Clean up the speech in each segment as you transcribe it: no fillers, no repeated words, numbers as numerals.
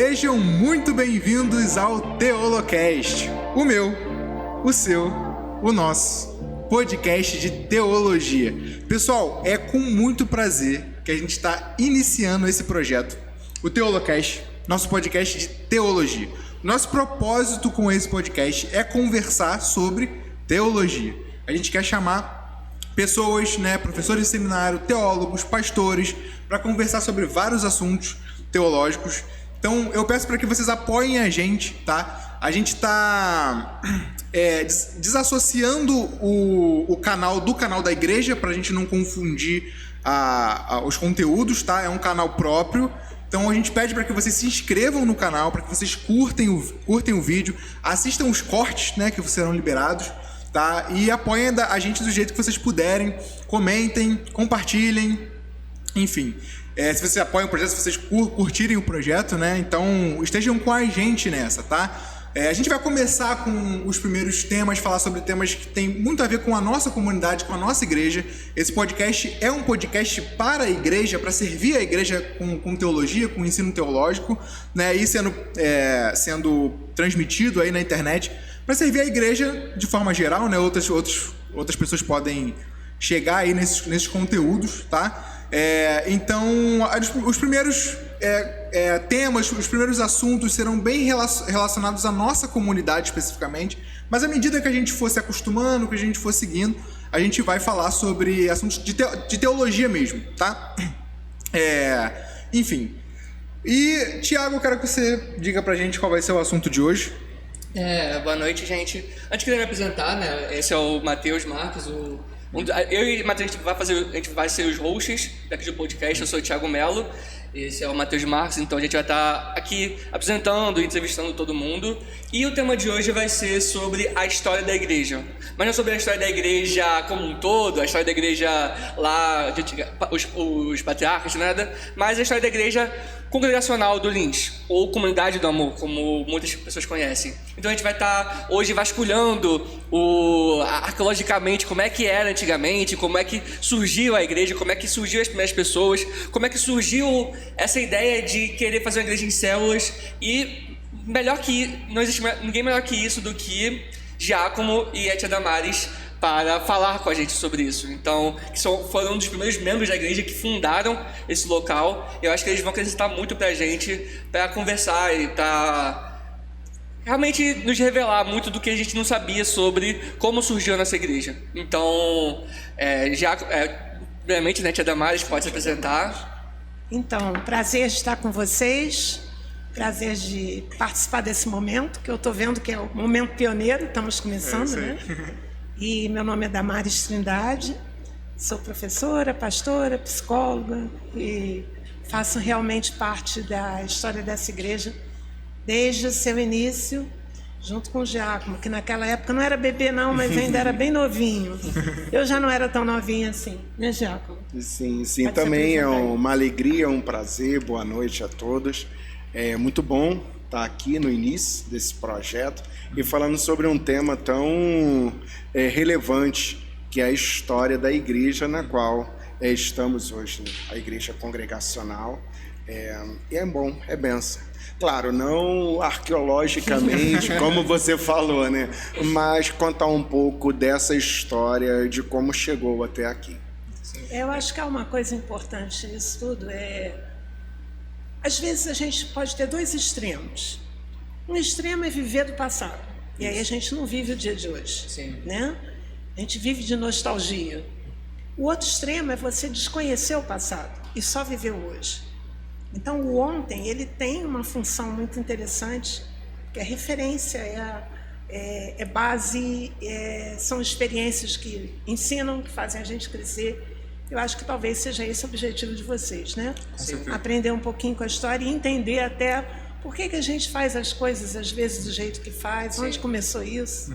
Sejam muito bem-vindos ao Teolocast, o meu, o seu, o nosso podcast de teologia. Pessoal, é com muito prazer que a gente está iniciando esse projeto, o Teolocast, nosso podcast de teologia. Nosso propósito com esse podcast é conversar sobre teologia. A gente quer chamar pessoas, professores de seminário, teólogos, pastores, para conversar sobre vários assuntos teológicos. Então, eu peço para que vocês apoiem a gente, tá? A gente está desassociando o canal do canal da igreja, para a gente não confundir os conteúdos, tá? É um canal próprio. Então, a gente pede para que vocês se inscrevam no canal, para que vocês curtem o vídeo, assistam os cortes, que serão liberados, tá? E apoiem a gente do jeito que vocês puderem. Comentem, compartilhem, enfim. Se vocês apoiam o projeto, se vocês curtirem o projeto, então estejam com a gente nessa, tá? A gente vai começar com os primeiros temas, falar sobre temas que tem muito a ver com a nossa comunidade, com a nossa igreja. Esse podcast é um podcast para a igreja, para servir a igreja com teologia, com ensino teológico, e sendo transmitido aí na internet, para servir a igreja de forma geral, outras pessoas podem chegar aí nesses conteúdos, tá? Então, os primeiros temas, os primeiros assuntos serão bem relacionados à nossa comunidade especificamente, mas à medida que a gente for se acostumando, que a gente for seguindo, a gente vai falar sobre assuntos de teologia mesmo, tá? Enfim. E, Tiago, eu quero que você diga pra gente qual vai ser o assunto de hoje. Boa noite, gente. Antes de me apresentar, esse é o Matheus Marques, eu e o Matheus, a gente vai ser os hosts daqui do podcast. Eu sou o Thiago Melo, esse é o Matheus Marques, então a gente vai estar aqui apresentando e entrevistando todo mundo. E o tema de hoje vai ser sobre a história da igreja. Mas não sobre a história da igreja como um todo, a história da igreja lá, os patriarcas, nada, mas a história da igreja congregacional do Lins, ou Comunidade do Amor, como muitas pessoas conhecem. Então a gente vai estar hoje vasculhando arqueologicamente como é que era antigamente, como é que surgiu a igreja, como é que surgiu as primeiras pessoas, como é que surgiu essa ideia de querer fazer uma igreja em células. E não existe ninguém melhor que isso do que Giacomo e Etia Damares para falar com a gente sobre isso. Então, foram um dos primeiros membros da igreja que fundaram esse local. Eu acho que eles vão acrescentar muito pra gente, para conversar e para realmente nos revelar muito do que a gente não sabia sobre como surgiu a nossa igreja. Então, primeiramente, Etia Damares, pode se apresentar. Então, prazer de estar com vocês, prazer de participar desse momento, que eu estou vendo que é o momento pioneiro, estamos começando, E meu nome é Damares Trindade, sou professora, pastora, psicóloga e faço realmente parte da história dessa igreja desde o seu início, junto com o Giacomo, que naquela época não era bebê não, mas ainda era bem novinho. Eu já não era tão novinha assim, né, Giacomo? Sim, também é uma alegria, um prazer, boa noite a todos. É muito bom estar aqui no início desse projeto e falando sobre um tema tão relevante, que é a história da igreja na qual estamos hoje, a igreja congregacional. E é bom, é benção. Claro, não arqueologicamente, como você falou, mas contar um pouco dessa história, de como chegou até aqui. Eu acho que há uma coisa importante nisso tudo, às vezes a gente pode ter dois extremos. Um extremo é viver do passado. E aí a gente não vive o dia de hoje. Sim. A gente vive de nostalgia. O outro extremo é você desconhecer o passado e só viver o hoje. Então o ontem ele tem uma função muito interessante, que é referência, é base, são experiências que ensinam, que fazem a gente crescer. Eu acho que talvez seja esse o objetivo de vocês, Aprender um pouquinho com a história e entender até por que a gente faz as coisas, às vezes, do jeito que faz, onde começou isso,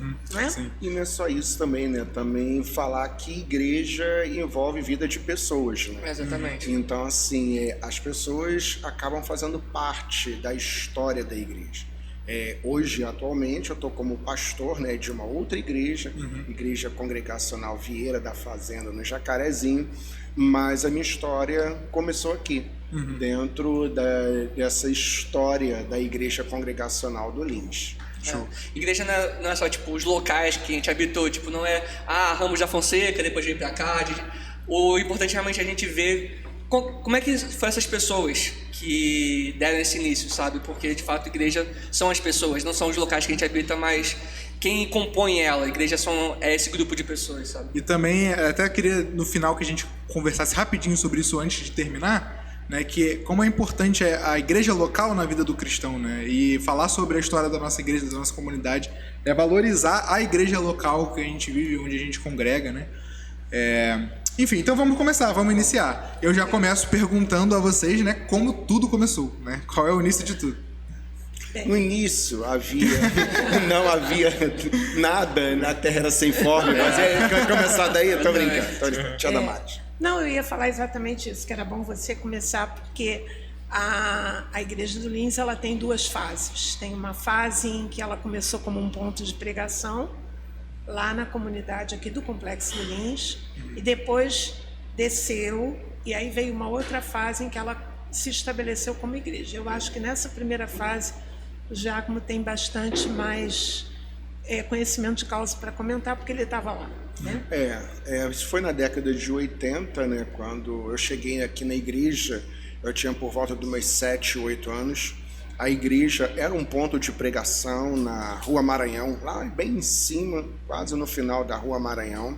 Sim. E não é só isso também, Também falar que igreja envolve vida de pessoas, Exatamente. Então, assim, as pessoas acabam fazendo parte da história da igreja. Hoje, atualmente, eu estou como pastor de uma outra igreja, Igreja Congregacional Vieira da Fazenda, no Jacarezinho, mas a minha história começou aqui. dentro dessa história da igreja congregacional do Lins. Igreja não é só tipo os locais que a gente habitou, tipo, não é Ramos da Fonseca, depois veio pra cá. O importante realmente é a gente ver como é que foram essas pessoas que deram esse início, sabe? Porque de fato a igreja são as pessoas, não são os locais que a gente habita, mas quem compõe ela. A igreja é esse grupo de pessoas, sabe? E também até queria no final que a gente conversasse rapidinho sobre isso antes de terminar, né, que como é importante a igreja local na vida do cristão, né, e falar sobre a história da nossa igreja, da nossa comunidade, é valorizar a igreja local que a gente vive, onde a gente congrega, né. Enfim, então vamos começar, vamos iniciar. Eu já começo perguntando a vocês, né, como tudo começou, né, qual é o início de tudo. No início não havia nada, a terra era sem forma, mas começar daí, eu tô brincando, Tia Damares. Não, eu ia falar exatamente isso, que era bom você começar, porque a Igreja do Lins ela tem duas fases. Tem uma fase em que ela começou como um ponto de pregação, lá na comunidade aqui do Complexo do Lins, e depois desceu, e aí veio uma outra fase em que ela se estabeleceu como igreja. Eu acho que nessa primeira fase, o Giacomo tem bastante mais conhecimento de causa para comentar, porque ele estava lá. Né? Isso foi na década de 80, né, quando eu cheguei aqui na igreja, eu tinha por volta de meus 7, 8 anos. A igreja era um ponto de pregação na Rua Maranhão, lá bem em cima, quase no final da Rua Maranhão.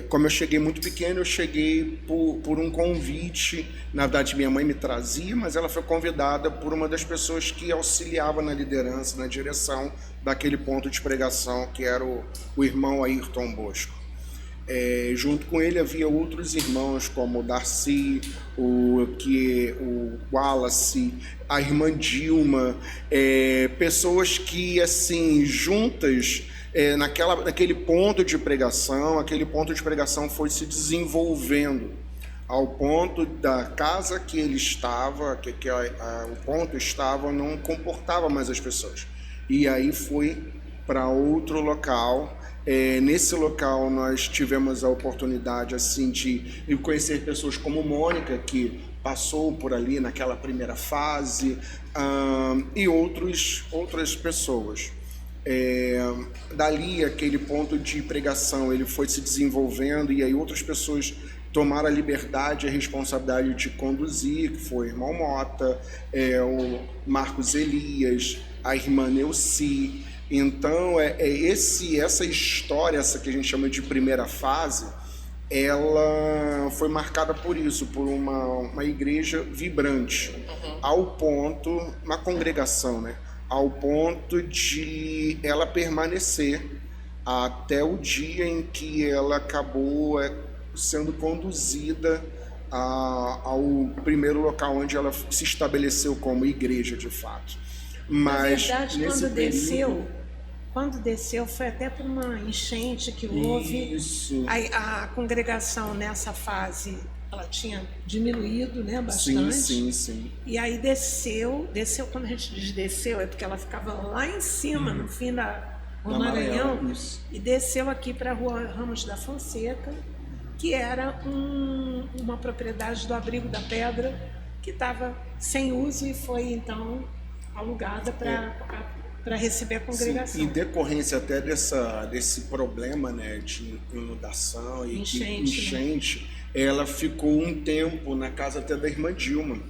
Como eu cheguei muito pequeno, eu cheguei por um convite. Na verdade, minha mãe me trazia, mas ela foi convidada por uma das pessoas que auxiliava na liderança, na direção daquele ponto de pregação, que era o irmão Ayrton Bosco. Junto com ele havia outros irmãos, como o Darcy, o Wallace, a irmã Dilma, pessoas que, assim, juntas... naquele ponto de pregação, aquele ponto de pregação foi se desenvolvendo ao ponto da casa que ele estava, o ponto estava, não comportava mais as pessoas. E aí foi para outro local. Nesse local nós tivemos a oportunidade assim de conhecer pessoas como Mônica, que passou por ali naquela primeira fase, e outras pessoas. Dali, aquele ponto de pregação, ele foi se desenvolvendo, e aí outras pessoas tomaram a liberdade e a responsabilidade de conduzir, que foi o irmão Mota, o Marcos Elias, a irmã Neuci. Então, essa história, essa que a gente chama de primeira fase, ela foi marcada por isso, por uma igreja vibrante, ao ponto, uma congregação, né? Ao ponto de ela permanecer até o dia em que ela acabou sendo conduzida ao primeiro local onde ela se estabeleceu como igreja de fato. Mas na verdade, quando desceu foi até por uma enchente que houve. Isso. A congregação nessa fase ela tinha diminuído, né, bastante. Sim. E aí desceu, quando a gente diz desceu, é porque ela ficava lá em cima, no fim da Rua Maranhão, e desceu aqui para a Rua Ramos da Fonseca, que era uma propriedade do Abrigo da Pedra, que estava sem uso e foi então alugada para receber a congregação. Sim, em decorrência até desse problema, né, de inundação e enchente, ela ficou um tempo na casa até da irmã Dilma,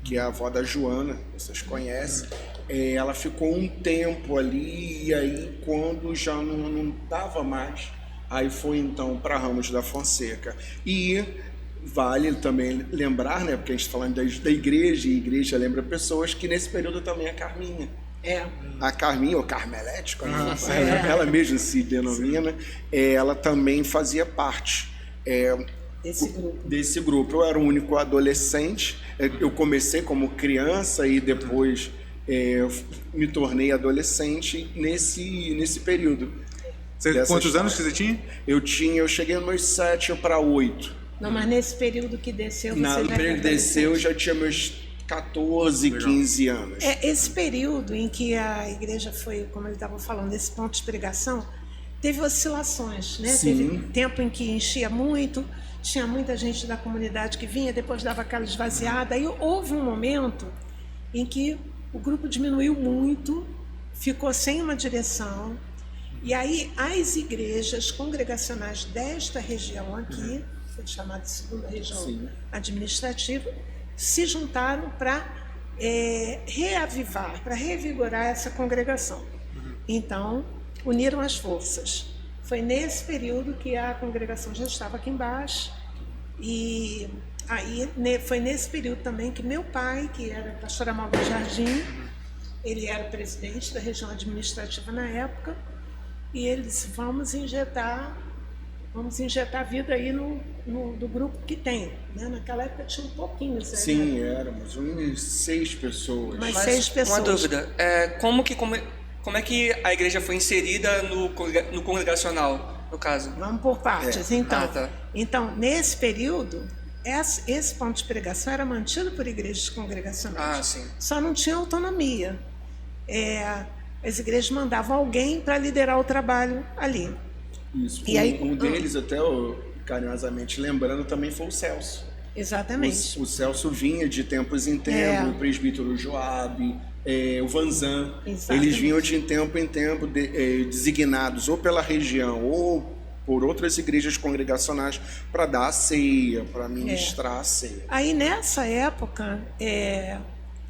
que é a avó da Joana, vocês conhecem. Ela ficou um tempo ali, e aí quando já não dava mais, aí foi então para Ramos da Fonseca. E vale também lembrar, né, porque a gente está falando da igreja, e a igreja lembra pessoas, que nesse período também a Carminha. A Carminha, ou Carmelete, ela mesma se denomina, ela também fazia parte desse grupo. Eu era o único adolescente, eu comecei como criança e depois me tornei adolescente nesse período. Quantos anos que você tinha? Eu cheguei nos meus 7 para 8. Não, mas nesse período que desceu, No período que desceu, eu já tinha meus 14, 15 anos. Esse período em que a igreja foi, como ele estava falando, esse ponto de pregação, teve oscilações, né? Sim. Teve tempo em que enchia muito, tinha muita gente da comunidade que vinha, depois dava aquela esvaziada. Aí houve um momento em que o grupo diminuiu muito, ficou sem uma direção. E aí as igrejas congregacionais desta região aqui, foi chamada de segunda região administrativa, se juntaram para reavivar, para revigorar essa congregação. Então, uniram as forças. Foi nesse período que a congregação já estava aqui embaixo, e aí foi nesse período também que meu pai, que era pastor Amaldo Jardim, ele era presidente da região administrativa na época, e ele disse, vamos injetar vida aí do grupo que tem. Né? Naquela época tinha um pouquinho. Sim, éramos uns 6 pessoas. Mas 6 pessoas. Uma dúvida, como é que a igreja foi inserida no congregacional, no caso? Vamos por partes. Então, tá. Então, nesse período, esse ponto de pregação era mantido por igrejas congregacionais. Sim. Só não tinha autonomia. As igrejas mandavam alguém para liderar o trabalho ali. Isso. E aí, um deles, até carinhosamente lembrando, também foi o Celso. Exatamente. O Celso vinha de tempos em tempos, o presbítero Joabe, o Vanzan. Exatamente. Eles vinham de tempo em tempo designados ou pela região ou por outras igrejas congregacionais para dar a ceia, para ministrar a ceia. Aí nessa época,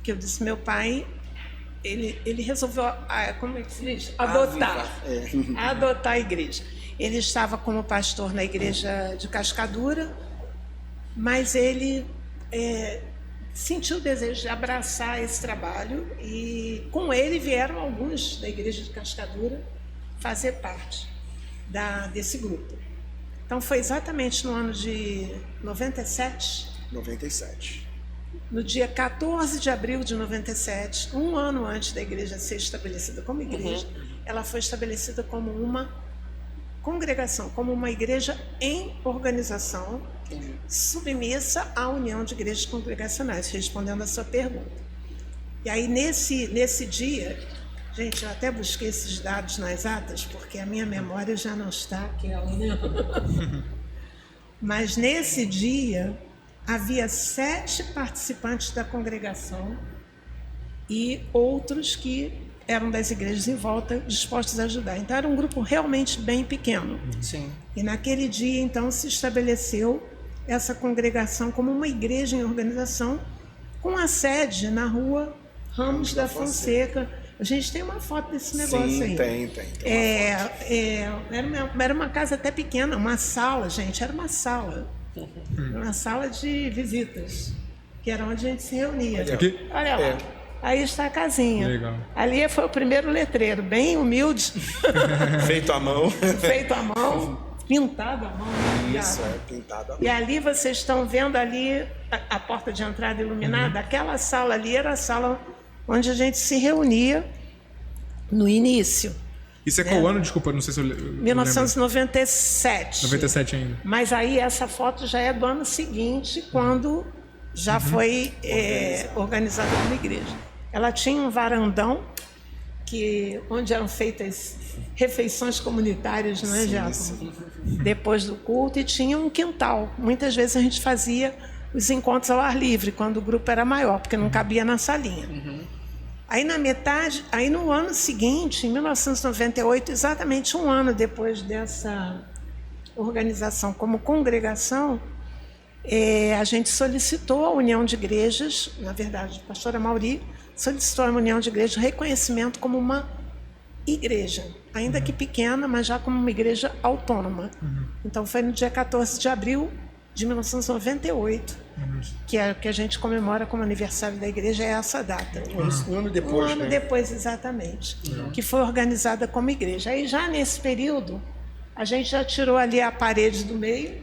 que eu disse, meu pai, ele resolveu, como é que se diz? Adotar a igreja. Ele estava como pastor na igreja de Cascadura, mas ele sentiu o desejo de abraçar esse trabalho, e com ele vieram alguns da igreja de Cascadura fazer parte desse grupo. Então foi exatamente no ano de 97. 97. No dia 14 de abril de 97, um ano antes da igreja ser estabelecida como igreja, ela foi estabelecida como uma congregação, como uma igreja em organização, submissa à União de Igrejas Congregacionais, respondendo a sua pergunta. E aí, nesse dia, gente, eu até busquei esses dados nas atas, porque a minha memória já não está aquela, né? Mas nesse dia, havia 7 participantes da congregação e outros que eram das igrejas em volta, dispostos a ajudar. Então, era um grupo realmente bem pequeno. Sim. E naquele dia, então, se estabeleceu essa congregação como uma igreja em organização, com a sede na rua Ramos da Fonseca. A gente tem uma foto desse negócio. Sim, aí. Tem Era uma casa até pequena, uma sala, gente, era uma sala. Uma sala de visitas, que era onde a gente se reunia. Aqui? Olha lá. Aí está a casinha. Legal. Ali foi o primeiro letreiro, bem humilde. Feito à mão. Feito à mão, pintado à mão. Isso, pintado à mão. E ali vocês estão vendo ali a porta de entrada iluminada. Aquela sala ali era a sala onde a gente se reunia no início. Isso é qual ano? Desculpa, não sei se eu lembro. 1997. 97 ainda. Mas aí essa foto já é do ano seguinte, quando já foi organizada como igreja. Ela tinha um varandão onde eram feitas refeições comunitárias, não é, Giacomo? Depois do culto, e tinha um quintal. Muitas vezes a gente fazia os encontros ao ar livre, quando o grupo era maior, porque não cabia na salinha. Aí no ano seguinte, em 1998, exatamente um ano depois dessa organização como congregação, a gente solicitou à União de Igrejas, na verdade, a pastora Mauri solicitou à União de Igrejas reconhecimento como uma igreja, ainda que pequena, mas já como uma igreja autônoma. Então foi no dia 14 de abril de 1998, que é que a gente comemora como aniversário da igreja, é essa data. Um ano depois, Um ano depois, exatamente, que foi organizada como igreja. Aí já nesse período, a gente já tirou ali a parede do meio,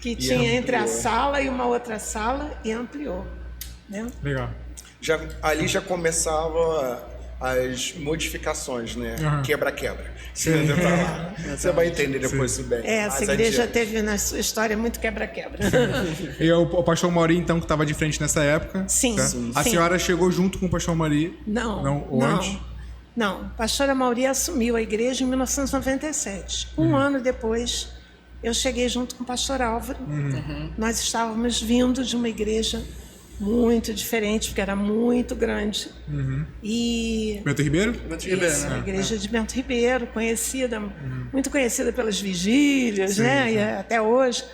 que tinha entre a sala e uma outra sala, e ampliou. Né? Legal. Ali já começava as modificações, né? Quebra-quebra. Você vai entender depois isso bem. Essa igreja teve na sua história muito quebra-quebra. E o pastor Mauri, então, que estava de frente nessa época. Sim, tá? sim. A senhora chegou junto com o pastor Mauri? Não. Ou antes? Não, a pastora Mauri assumiu a igreja em 1997. Um ano depois, eu cheguei junto com o pastor Álvaro. Nós estávamos vindo de uma igreja muito diferente, porque era muito grande. E Bento Ribeiro? Bento Ribeiro, isso, né? a igreja de Bento Ribeiro, conhecida, muito conhecida pelas vigílias, né? E até hoje.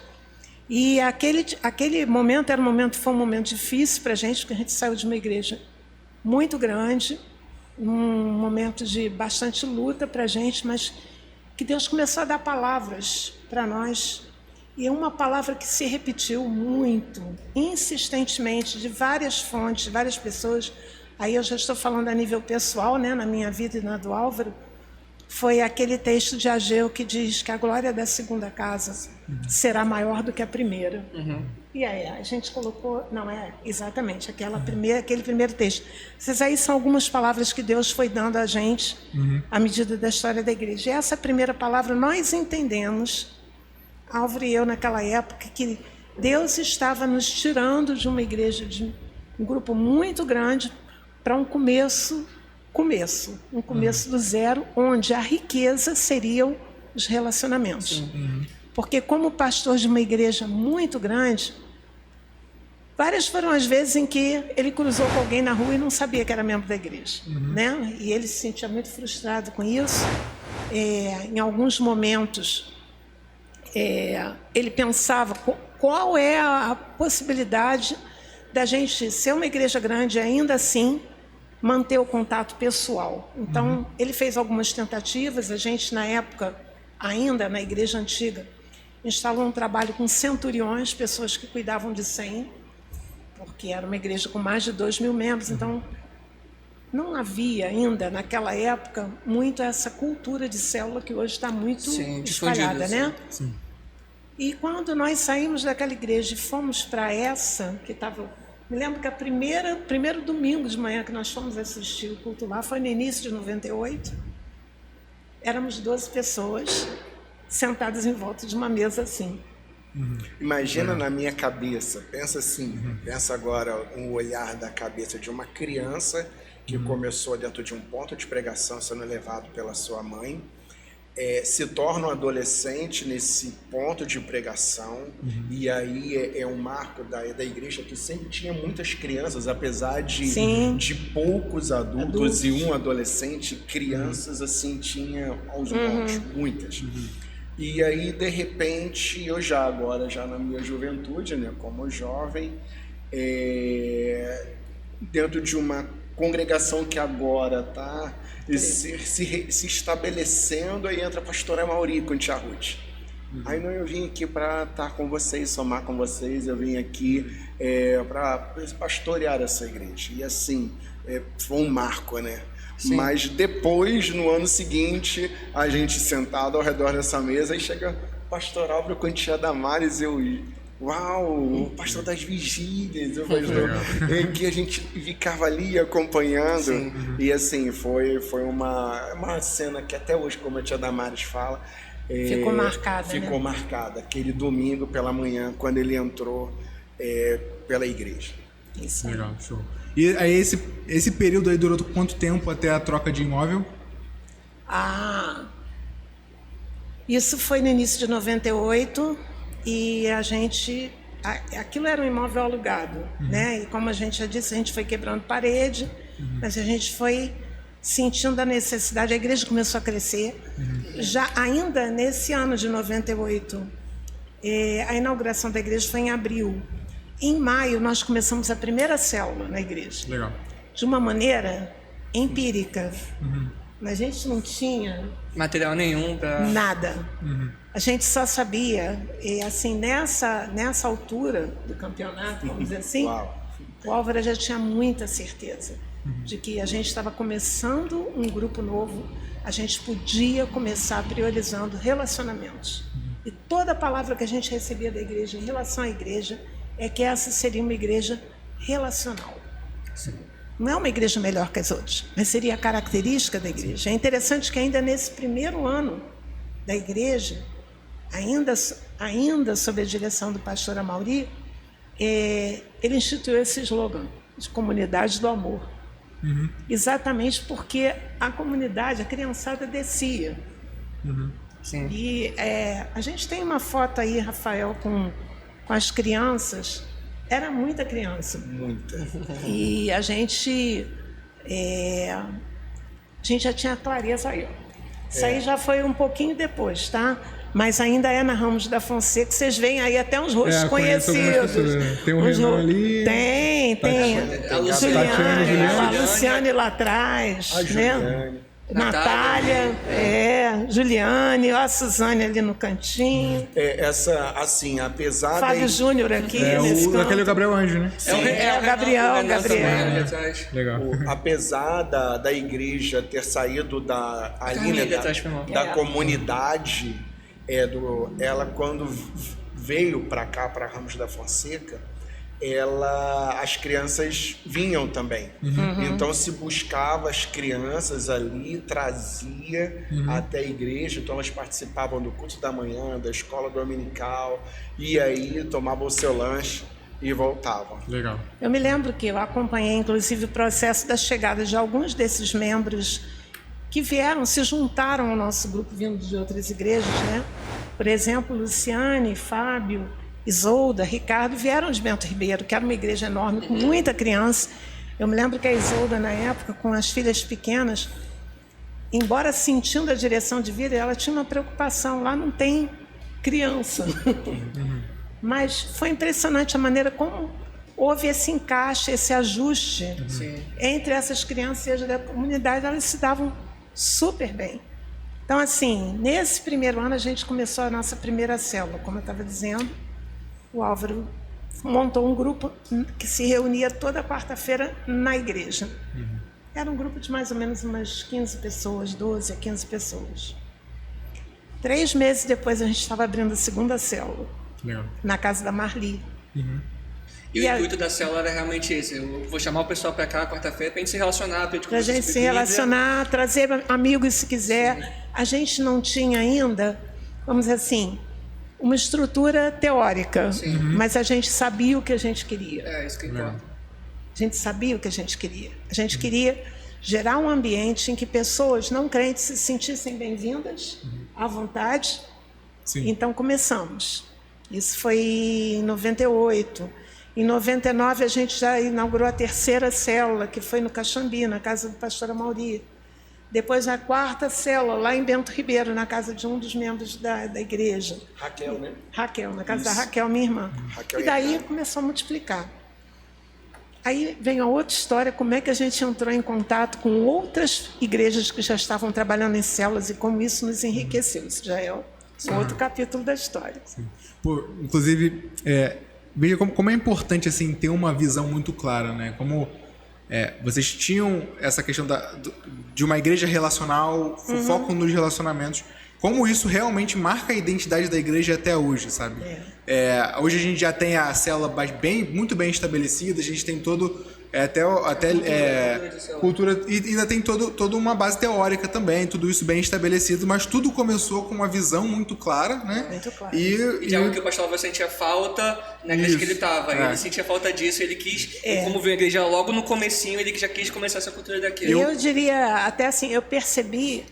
E aquele momento foi um momento difícil para a gente, porque a gente saiu de uma igreja muito grande, um momento de bastante luta para a gente, mas que Deus começou a dar palavras para nós. E uma palavra que se repetiu muito, insistentemente, de várias fontes, várias pessoas. Aí eu já estou falando a nível pessoal, né, na minha vida e na do Álvaro. Foi aquele texto de Ageu que diz que a glória da segunda casa será maior do que a primeira. E aí a gente colocou, não é exatamente aquele primeiro texto. Essas aí são algumas palavras que Deus foi dando a gente à medida da história da igreja. E essa primeira palavra nós entendemos, Álvaro e eu naquela época, que Deus estava nos tirando de uma igreja, de um grupo muito grande, para um começo do zero, onde a riqueza seriam os relacionamentos. Porque como pastor de uma igreja muito grande, várias foram as vezes em que ele cruzou com alguém na rua e não sabia que era membro da igreja, né? E ele se sentia muito frustrado com isso. Em alguns momentos, ele pensava qual é a possibilidade da gente ser uma igreja grande e ainda assim manter o contato pessoal. Então, ele fez algumas tentativas. A gente, na época, ainda na igreja antiga, instalou um trabalho com centuriões, pessoas que cuidavam de 100, porque era uma igreja com mais de 2.000 membros. Então, não havia ainda, naquela época, muito essa cultura de célula que hoje está muito espalhada, né? Sim. E quando nós saímos daquela igreja e fomos para essa, que estava... Me lembro que primeiro domingo de manhã que nós fomos assistir o culto lá, foi no início de 98. Éramos 12 pessoas sentadas em volta de uma mesa assim. Imagina na minha cabeça, pensa assim, pensa agora um olhar da cabeça de uma criança que começou dentro de um ponto de pregação sendo levado pela sua mãe, se torna um adolescente nesse ponto de pregação, e aí é um marco da igreja que sempre tinha muitas crianças, apesar de poucos adultos e um adolescente, crianças assim tinha aos montes, muitas. E aí, de repente, eu já na minha juventude, né, como jovem, dentro de uma congregação que agora está se estabelecendo, aí entra a pastora Mauri com a tia Ruth. Aí eu vim aqui para estar com vocês, somar com vocês, eu vim aqui para pastorear essa igreja. E assim, foi um marco, né? Sim. Mas depois, no ano seguinte, a gente sentado ao redor dessa mesa, aí chega o pastor Álvaro com a tia Damares, uau, o pastor das vigílias, que a gente ficava ali acompanhando. E assim, foi uma cena que até hoje, como a tia Damares fala, ficou marcada, ficou marcada, aquele domingo pela manhã, quando ele entrou pela igreja. Isso. Legal, show. E aí esse período aí durou quanto tempo até a troca de imóvel? Isso foi no início de 98 e aquilo era um imóvel alugado, né? E como a gente já disse, a gente foi quebrando parede, mas a gente foi sentindo a necessidade, a igreja começou a crescer. Já ainda nesse ano de 98, a inauguração da igreja foi em abril. Em maio, nós começamos a primeira célula na igreja. Legal. De uma maneira empírica. A gente não tinha... material nenhum para... Nada. A gente só sabia, e assim, nessa altura do campeonato, vamos dizer assim, o Álvaro já tinha muita certeza de que a gente estava começando um grupo novo, a gente podia começar priorizando relacionamentos. E toda a palavra que a gente recebia da igreja em relação à igreja é que essa seria uma igreja relacional. Sim. Não é uma igreja melhor que as outras, mas seria a característica da igreja. É interessante que ainda nesse primeiro ano da igreja, ainda sob a direção do pastor Mauri, ele instituiu esse slogan de comunidade do amor. Exatamente porque a comunidade, a criançada descia. Sim. E a gente tem uma foto aí, Rafael, com as crianças. Era muita criança. Muita. E a gente já tinha clareza aí, ó. Isso aí já foi um pouquinho depois, tá? Mas ainda é na Ramos da Fonseca. Vocês veem aí até uns rostos conheço algumas conhecidos. pessoas. Tem o Renan ali. Tem. A Juliane, a Juliane. Luciane lá atrás. A né? Juliane. Natália, Juliane, ó, a Suzane ali no cantinho. Essa, assim, apesar Fábio Júnior aqui nesse canto. Aquele é o Gabriel Anjo, né? o Gabriel. Legal. Apesar da igreja ter saído da comunidade, ela quando veio para cá, para Ramos da Fonseca, as crianças vinham também. Então se buscava as crianças ali, trazia até a igreja, então elas participavam do culto da manhã, da escola dominical, e aí tomavam o seu lanche e voltavam. Legal. Eu me lembro que eu acompanhei, inclusive, o processo da chegada de alguns desses membros que vieram, se juntaram ao nosso grupo vindo de outras igrejas, né? Por exemplo, Luciane, Fábio, Isolda, Ricardo, vieram de Bento Ribeiro, que era uma igreja enorme, com muita criança. Eu me lembro que a Isolda, na época, com as filhas pequenas, embora sentindo a direção de vida, ela tinha uma preocupação, lá não tem criança. Mas foi impressionante a maneira como houve esse encaixe, esse ajuste entre essas crianças e as da comunidade. Elas se davam super bem. Então, assim, nesse primeiro ano a gente começou a nossa primeira célula, como eu estava dizendo. O Álvaro montou um grupo que se reunia toda quarta-feira na igreja. Era um grupo de mais ou menos umas 15 pessoas, 12 a 15 pessoas. 3 meses depois a gente estava abrindo a segunda célula, Legal. na casa da Marli. E o intuito da célula era realmente esse. Eu vou chamar o pessoal para cá quarta-feira para a gente se relacionar, Para a gente se relacionar, trazer amigos se quiser. Sim. A gente não tinha ainda, vamos dizer assim, uma estrutura teórica, mas a gente sabia o que a gente queria. É, isso que importa. A gente sabia o que a gente queria. A gente queria gerar um ambiente em que pessoas não crentes se sentissem bem-vindas, à vontade. Sim. Então começamos. Isso foi em 98. Em 99 a gente já inaugurou a terceira célula, que foi no Caxambi, na casa do pastor Amauri. Depois a quarta célula, lá em Bento Ribeiro, na casa de um dos membros da igreja. Raquel, né? Raquel, na casa da Raquel, minha irmã. Raquel e daí começou a multiplicar. Aí vem a outra história, como é que a gente entrou em contato com outras igrejas que já estavam trabalhando em células e como isso nos enriqueceu. Isso já é um outro capítulo da história. Pô, inclusive, veja como é importante assim, ter uma visão muito clara, né? Como vocês tinham essa questão de uma igreja relacional, o foco nos relacionamentos, como isso realmente marca a identidade da igreja até hoje, sabe? Hoje a gente já tem a célula muito bem estabelecida, a gente tem todo cultura e ainda tem toda uma base teórica também, tudo isso bem estabelecido, mas tudo começou com uma visão muito clara, né? Muito claro. E de algo que o pastor Álvaro sentia falta na igreja que ele estava. Ele sentia falta disso, ele quis, como viu a igreja logo no comecinho, ele já quis começar essa cultura daquilo. Eu diria, até assim, eu percebi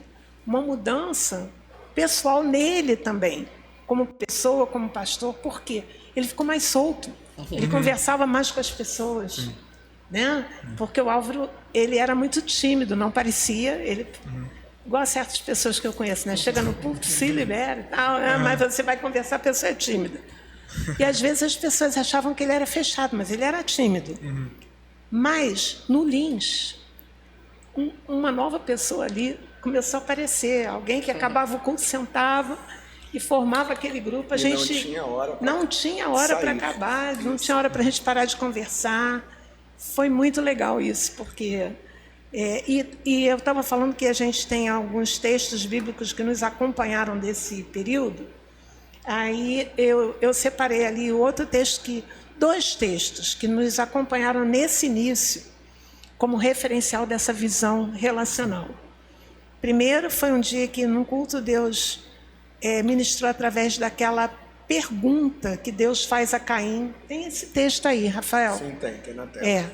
uma mudança pessoal nele também, como pessoa, como pastor, porque ele ficou mais solto, ele conversava mais com as pessoas. Né? Porque o Álvaro, ele era muito tímido, não parecia, ele igual a certas pessoas que eu conheço, né? Chega no púlpito, se libera e tal, mas você vai conversar, a pessoa é tímida. E às vezes as pessoas achavam que ele era fechado, mas ele era tímido. Mas no Lins, uma nova pessoa ali começou a aparecer, alguém que acabava o culto, sentava e formava aquele grupo. A gente não tinha hora para acabar, não tinha hora para a gente parar de conversar. Foi muito legal isso, porque... E eu estava falando que a gente tem alguns textos bíblicos que nos acompanharam desse período. Aí eu separei ali outro texto, 2 textos que nos acompanharam nesse início, como referencial dessa visão relacional. Primeiro foi um dia que, num culto, Deus ministrou através daquela pergunta que Deus faz a Caim. Tem esse texto aí, Rafael? Sim, tem na tela.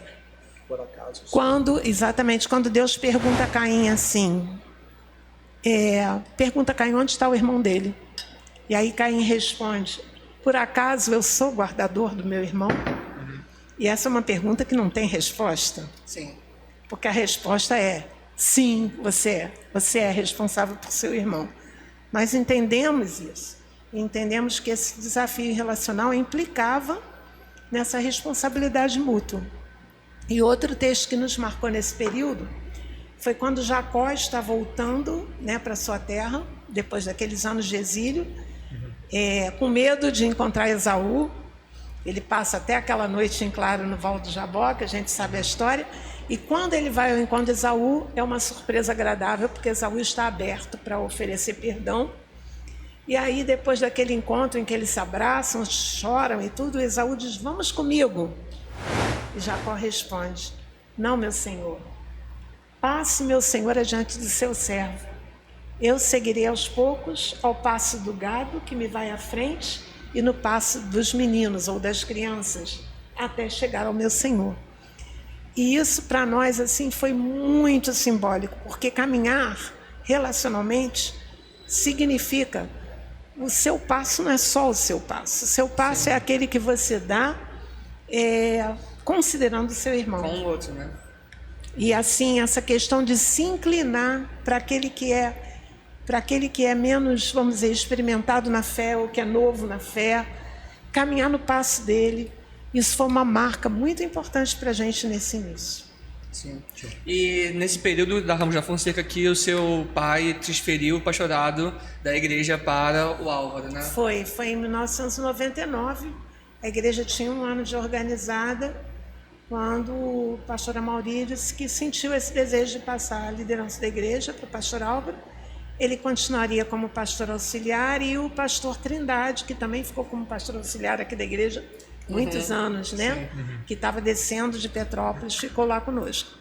por acaso. Exatamente, quando Deus pergunta a Caim assim, pergunta a Caim onde está o irmão dele. E aí Caim responde, por acaso eu sou guardador do meu irmão? E essa é uma pergunta que não tem resposta. Sim. Porque a resposta é, sim, você é. Você é responsável por seu irmão. Nós entendemos isso. Entendemos que esse desafio relacional implicava nessa responsabilidade mútua. E outro texto que nos marcou nesse período foi quando Jacó está voltando, né, para sua terra, depois daqueles anos de exílio, com medo de encontrar Esaú. Ele passa até aquela noite em claro no Val do Jabó, que a gente sabe a história. E quando ele vai ao encontro de Esaú, é uma surpresa agradável, porque Esaú está aberto para oferecer perdão. E aí, depois daquele encontro em que eles se abraçam, choram e tudo, Esaú diz, vamos comigo. E Jacó responde, não, meu senhor, passe meu senhor adiante do seu servo. Eu seguirei aos poucos ao passo do gado que me vai à frente e no passo dos meninos ou das crianças, até chegar ao meu senhor. E isso para nós assim foi muito simbólico, porque caminhar relacionalmente significa o seu passo não é só o seu passo é aquele que você dá considerando o seu irmão. Com o outro, né? E assim, essa questão de se inclinar para aquele que é menos, vamos dizer, experimentado na fé, ou que é novo na fé, caminhar no passo dele, isso foi uma marca muito importante para a gente nesse início. Sim. E nesse período da Ramos da Fonseca que o seu pai transferiu o pastorado da igreja para o Álvaro, né? Foi em 1999, a igreja tinha 1 ano de organizada, quando o pastor Amaury disse que sentiu esse desejo de passar a liderança da igreja para o pastor Álvaro. Ele continuaria como pastor auxiliar e o pastor Trindade, que também ficou como pastor auxiliar aqui da igreja muitos anos, né? Que estava descendo de Petrópolis, ficou lá conosco.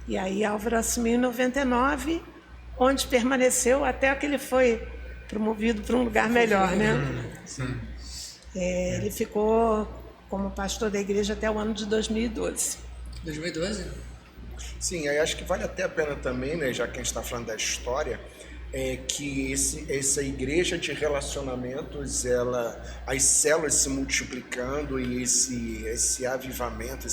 E aí Álvaro assumiu em 99, onde permaneceu até que ele foi promovido para um lugar melhor, né? Ele ficou como pastor da igreja até o ano de 2012. 2012? Sim, aí acho que vale até a pena também, né, já que a gente está falando da história, que essa igreja de relacionamentos, as células se multiplicando e esse avivamento,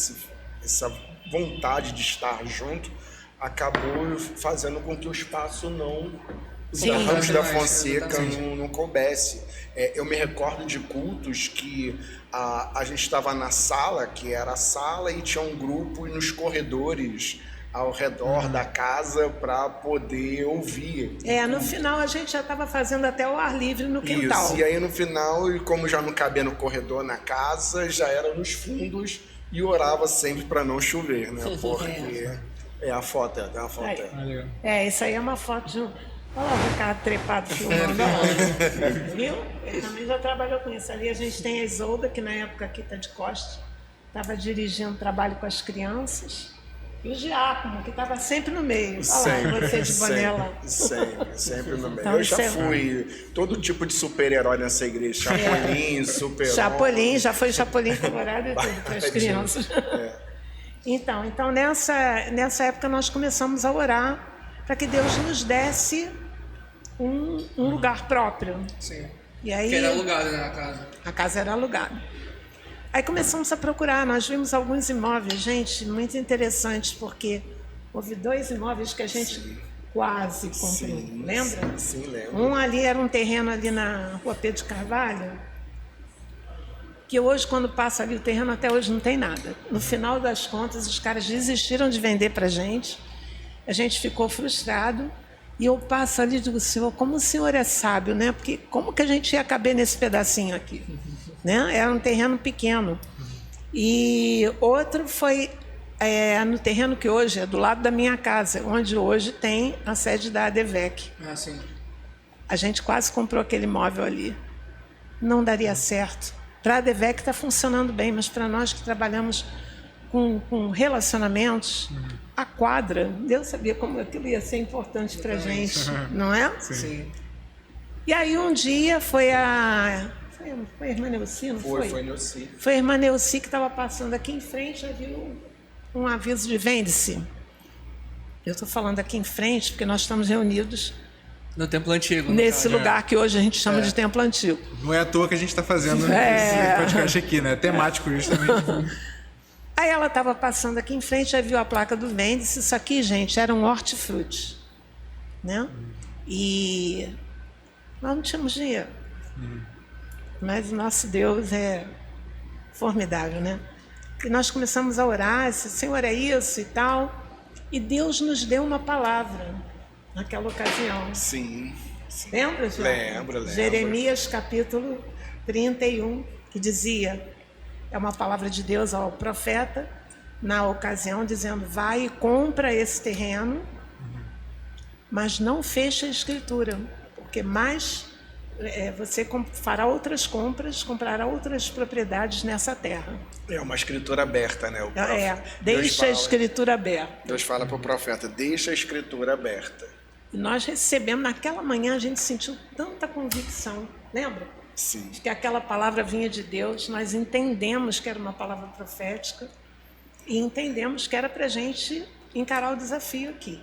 essa vontade de estar junto, acabou fazendo com que o espaço da Ramos da Fonseca não coubesse. Eu me recordo de cultos que a gente estava na sala, que era a sala, e tinha um grupo nos corredores ao redor da casa para poder ouvir. No final a gente já estava fazendo até o ar livre no quintal. Isso, e aí no final, como já não cabia no corredor na casa, já era nos fundos e orava sempre para não chover, né? Porque a foto, tem uma foto aí. Isso aí é uma foto de olha lá o Ricardo trepado filmando. Viu? Ele também já trabalhou com isso. Ali a gente tem a Isolda, que na época aqui está de costas, estava dirigindo trabalho com as crianças. E o Giacomo, que estava sempre no meio. Olha lá, você de boné lá. Sempre no meio. Então, eu já fui todo tipo de super-herói nessa igreja. Chapolin, super-herói. Chapolin, já foi Chapolin colorado e tudo para as crianças. Então nessa época nós começamos a orar para que Deus nos desse um lugar próprio. Sim. E aí, que era alugada, né, a casa? A casa era alugada. Aí começamos a procurar, nós vimos alguns imóveis, gente, muito interessantes, porque houve 2 imóveis que a gente quase comprou, lembra? Sim, lembro. Um ali era um terreno ali na Rua Pedro de Carvalho, que hoje, quando passa ali o terreno, até hoje não tem nada. No final das contas, os caras desistiram de vender para a gente ficou frustrado, e eu passo ali e digo, Senhor, como o Senhor é sábio, né? Porque como que a gente ia caber nesse pedacinho aqui? Né? Era um terreno pequeno. E outro foi no terreno que hoje é do lado da minha casa, onde hoje tem a sede da ADVEC. Sim. A gente quase comprou aquele imóvel ali. Não daria certo. Para a ADVEC está funcionando bem, mas para nós que trabalhamos com relacionamentos, a quadra, Deus sabia como aquilo ia ser importante para a gente, não é? Sim. E aí um dia foi a irmã Neuci, não foi? Foi Neuci. Foi a irmã Neuci que estava passando aqui em frente, já viu um aviso de vende-se. Eu estou falando aqui em frente, porque nós estamos reunidos No Templo Antigo. nesse lugar que hoje a gente chama de Templo Antigo. Não é à toa que a gente está fazendo esse podcast aqui, né? É temático justamente. Aí ela estava passando aqui em frente, aí viu a placa do vende-se. Isso aqui, gente, era um hortifruti, né? E nós não tínhamos dinheiro. Mas o nosso Deus é formidável, né? E nós começamos a orar, Senhor, é isso e tal. E Deus nos deu uma palavra naquela ocasião. Sim. Lembra, Jean? Lembro. Jeremias, capítulo 31, que dizia, é uma palavra de Deus ao profeta, na ocasião, dizendo, vai e compra esse terreno, mas não fecha a escritura, porque você fará outras compras, comprará outras propriedades nessa terra. É uma escritura aberta, né? Deixa a escritura aberta. Deus fala para o profeta, deixa a escritura aberta. E nós recebemos, naquela manhã a gente sentiu tanta convicção, lembra? Sim. De que aquela palavra vinha de Deus, nós entendemos que era uma palavra profética e entendemos que era para a gente encarar o desafio aqui.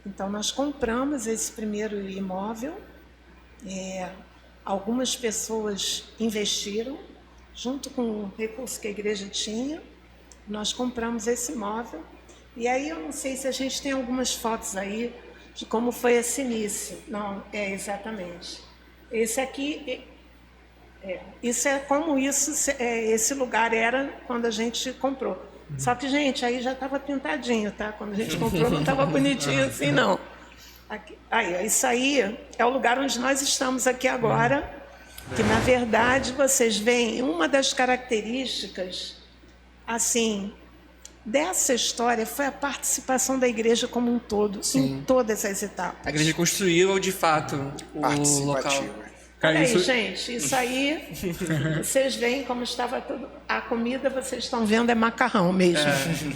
Então nós compramos esse primeiro imóvel, algumas pessoas investiram, junto com o recurso que a igreja tinha, nós compramos esse imóvel. E aí eu não sei se a gente tem algumas fotos aí de como foi esse início. Não, exatamente. Esse aqui, isso é como esse lugar era quando a gente comprou. Só que, gente, aí já estava pintadinho, tá? Quando a gente comprou não estava bonitinho assim, não. Isso aí é o lugar onde nós estamos aqui agora, que na verdade vocês veem uma das características assim dessa história foi a participação da igreja como um todo, em todas as etapas. A igreja construiu de fato o local. Olha aí, gente, isso aí, vocês veem como estava tudo. A comida, vocês estão vendo, é macarrão mesmo,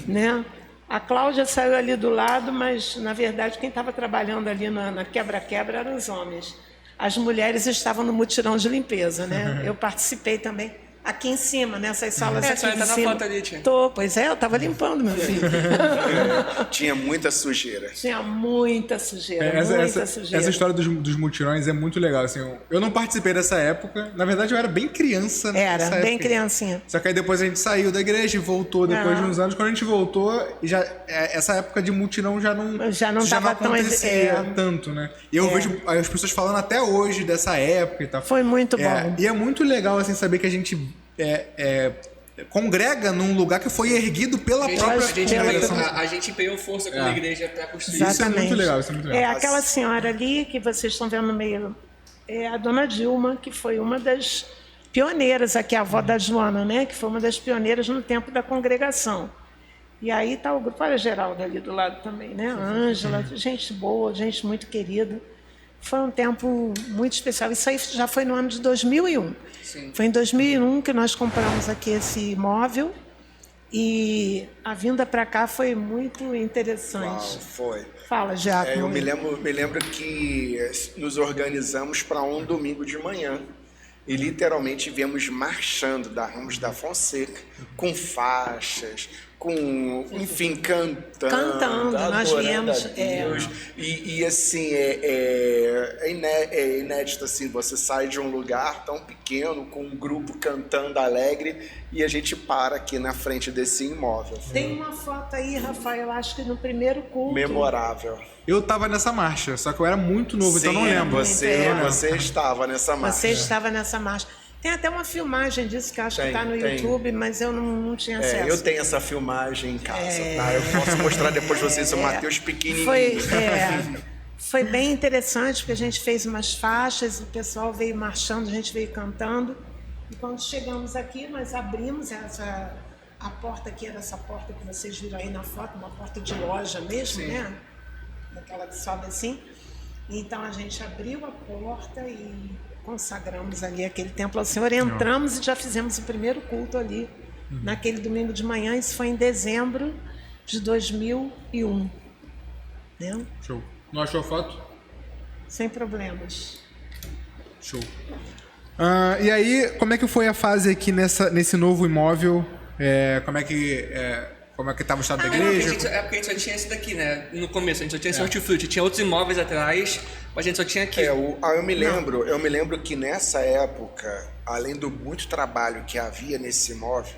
né? A Cláudia saiu ali do lado, mas, na verdade, quem estava trabalhando ali na quebra-quebra eram os homens. As mulheres estavam no mutirão de limpeza, né? Eu participei também. Aqui em cima, nessas salas aqui tá em na cima. foto ali, tia. Pois é, eu estava limpando, meu filho. Tinha muita sujeira. Tinha muita sujeira, sujeira. Essa história dos mutirões é muito legal. Assim, eu não participei dessa época. Na verdade, eu era bem criança. Era, bem criancinha. Só que aí depois a gente saiu da igreja e voltou depois de uns anos. Quando a gente voltou, essa época de mutirão já não acontecia tanto, né? E eu vejo as pessoas falando até hoje dessa época e tal. Foi muito bom. E é muito legal assim, saber que a gente congrega num lugar que foi erguido pela própria congregação. A gente empenhou força com a igreja para construir. Exatamente. Isso é muito legal, isso é muito legal. Aquela senhora ali que vocês estão vendo no meio é a dona Dilma, que foi uma das pioneiras aqui, a avó da Joana, né? Que foi uma das pioneiras no tempo da congregação. E aí está o grupo, olha a Geralda ali do lado também, né? A Ângela, gente boa, gente muito querida. Foi um tempo muito especial. Isso aí já foi no ano de 2001. Sim. Foi em 2001 que nós compramos aqui esse imóvel e a vinda para cá foi muito interessante. Uau, foi. Fala, Giacomo. Eu me lembro que nos organizamos para um domingo de manhã e literalmente viemos marchando da Ramos da Fonseca com faixas, enfim, cantando, nós viemos. E assim, é inédito assim, você sai de um lugar tão pequeno, com um grupo cantando alegre, e a gente para aqui na frente desse imóvel. Tem uma foto aí, Rafael, acho que no primeiro culto. Memorável. Eu tava nessa marcha, só que eu era muito novo, então não lembro. Você estava nessa marcha. Você estava nessa marcha. Tem até uma filmagem disso que acho que está no YouTube, mas eu não tinha acesso. Eu tenho essa filmagem em casa, tá? Eu posso mostrar depois vocês o Mateus pequenininho. Foi bem interessante, porque a gente fez umas faixas, o pessoal veio marchando, a gente veio cantando. E quando chegamos aqui, nós abrimos a porta aqui, era essa porta que vocês viram aí na foto, uma porta de loja mesmo, sim, né? Aquela que sobe assim. Então a gente abriu a porta e consagramos ali aquele templo ao Senhor, entramos e já fizemos o primeiro culto ali, naquele domingo de manhã. Isso foi em dezembro de 2001. Né? Show. Não achou a foto? Sem problemas. Show. E aí, como é que foi a fase aqui nesse novo imóvel? Como é que como é que estava o estado da Porque a igreja. gente só tinha esse daqui, né? No começo, a gente só tinha esse hortifruti. Tinha outros imóveis atrás, mas a gente só tinha aqui. Eu me lembro que nessa época, além do muito trabalho que havia nesse imóvel,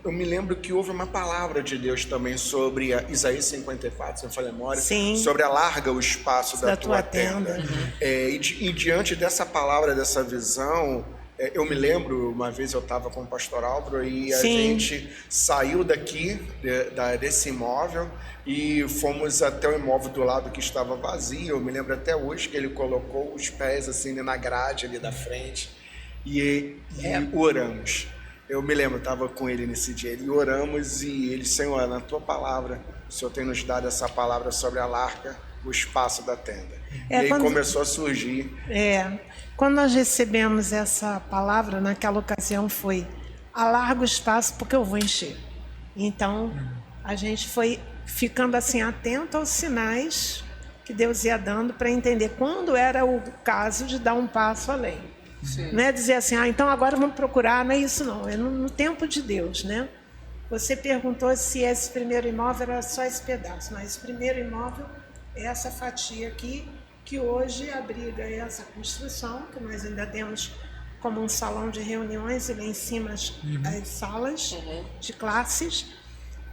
eu me lembro que houve uma palavra de Deus também sobre Isaías 54, se não falei memória, Sim. sobre alarga o espaço da tua tenda. E diante dessa palavra, dessa visão, eu me lembro, uma vez eu estava com o pastor Álvaro e a Sim. gente saiu daqui, desse imóvel, e fomos até o imóvel do lado que estava vazio. Eu me lembro até hoje que ele colocou os pés assim na grade ali da frente e oramos. Eu me lembro, estava com ele nesse dia, e oramos e ele, Senhor, na tua palavra, o Senhor tem nos dado essa palavra sobre alarga o espaço da tenda. E aí começou a surgir. Quando nós recebemos essa palavra, naquela ocasião foi alarga o espaço porque eu vou encher. Então, a gente foi ficando assim atento aos sinais que Deus ia dando para entender quando era o caso de dar um passo além. Sim. Não é dizer assim, então agora vamos procurar, não é isso não, é no tempo de Deus, né? Você perguntou se esse primeiro imóvel era só esse pedaço, mas esse primeiro imóvel é essa fatia aqui, que hoje abriga essa construção, que nós ainda temos como um salão de reuniões, e lá em cima as salas de classes,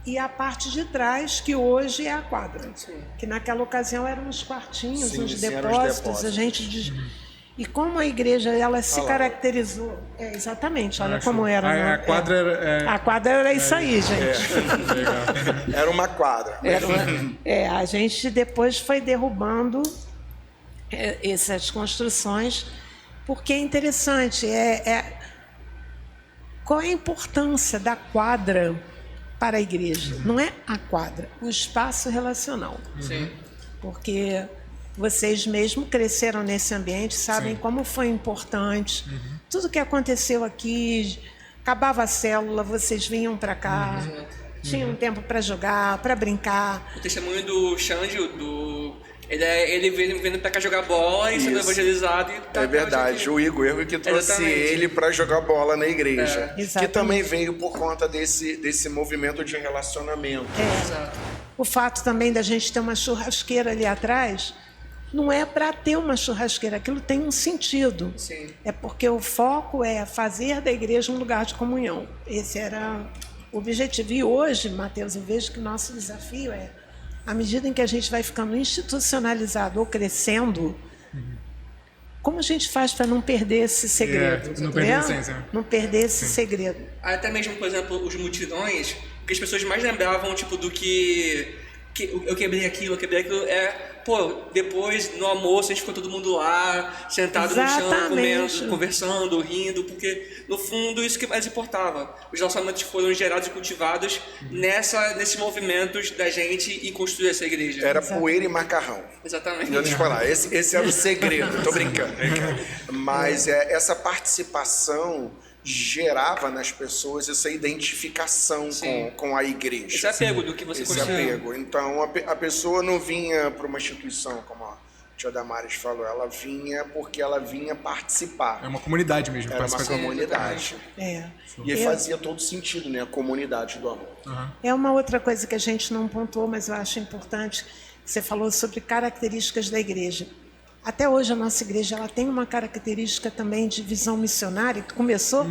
e a parte de trás, que hoje é a quadra, que naquela ocasião eram uns quartinhos, uns depósitos, a gente... E como a igreja ela se caracterizou, exatamente, olha como era. A quadra era... A quadra era isso aí, gente. Era uma quadra. A gente depois foi derrubando essas construções, porque é interessante. Qual é a importância da quadra para a igreja? Não é a quadra, o espaço relacional. Sim. Porque... Vocês mesmo cresceram nesse ambiente, sabem como foi importante. Tudo que aconteceu aqui, acabava a célula, vocês vinham para cá, tinham tempo para jogar, para brincar. O testemunho do Xande, ele vindo pra cá jogar bola e sendo evangelizado. É verdade, o Igor que trouxe ele para jogar bola na igreja. Que também veio por conta desse movimento de relacionamento. O fato também da gente ter uma churrasqueira ali atrás... Não é para ter uma churrasqueira, aquilo tem um sentido. Sim. É porque o foco é fazer da igreja um lugar de comunhão. Esse era o objetivo. E hoje, Mateus, eu vejo que o nosso desafio à medida em que a gente vai ficando institucionalizado ou crescendo, como a gente faz para não perder esse segredo? Não perder a essência. Não perder esse segredo. Até mesmo, por exemplo, os mutirões, o que as pessoas mais lembravam, tipo, do que eu quebrei aquilo, depois no almoço a gente ficou todo mundo lá, sentado no chão, comendo, conversando, rindo, porque no fundo isso que mais importava. Os relacionamentos foram gerados e cultivados nesses movimentos da gente e construir essa igreja. Era poeira e macarrão. Exatamente. Deixa eu te falar, esse era o segredo, tô brincando. Mas essa participação gerava nas pessoas essa identificação com a igreja. Esse apego do que você construiu. Então a pessoa não vinha para uma instituição, como a tia Damares falou, ela vinha porque ela vinha participar. É uma comunidade mesmo. Era uma comunidade. E aí fazia todo sentido, né? A comunidade do amor. É uma outra coisa que a gente não pontuou, mas eu acho importante, que você falou sobre características da igreja. Até hoje a nossa igreja ela tem uma característica também de visão missionária, que começou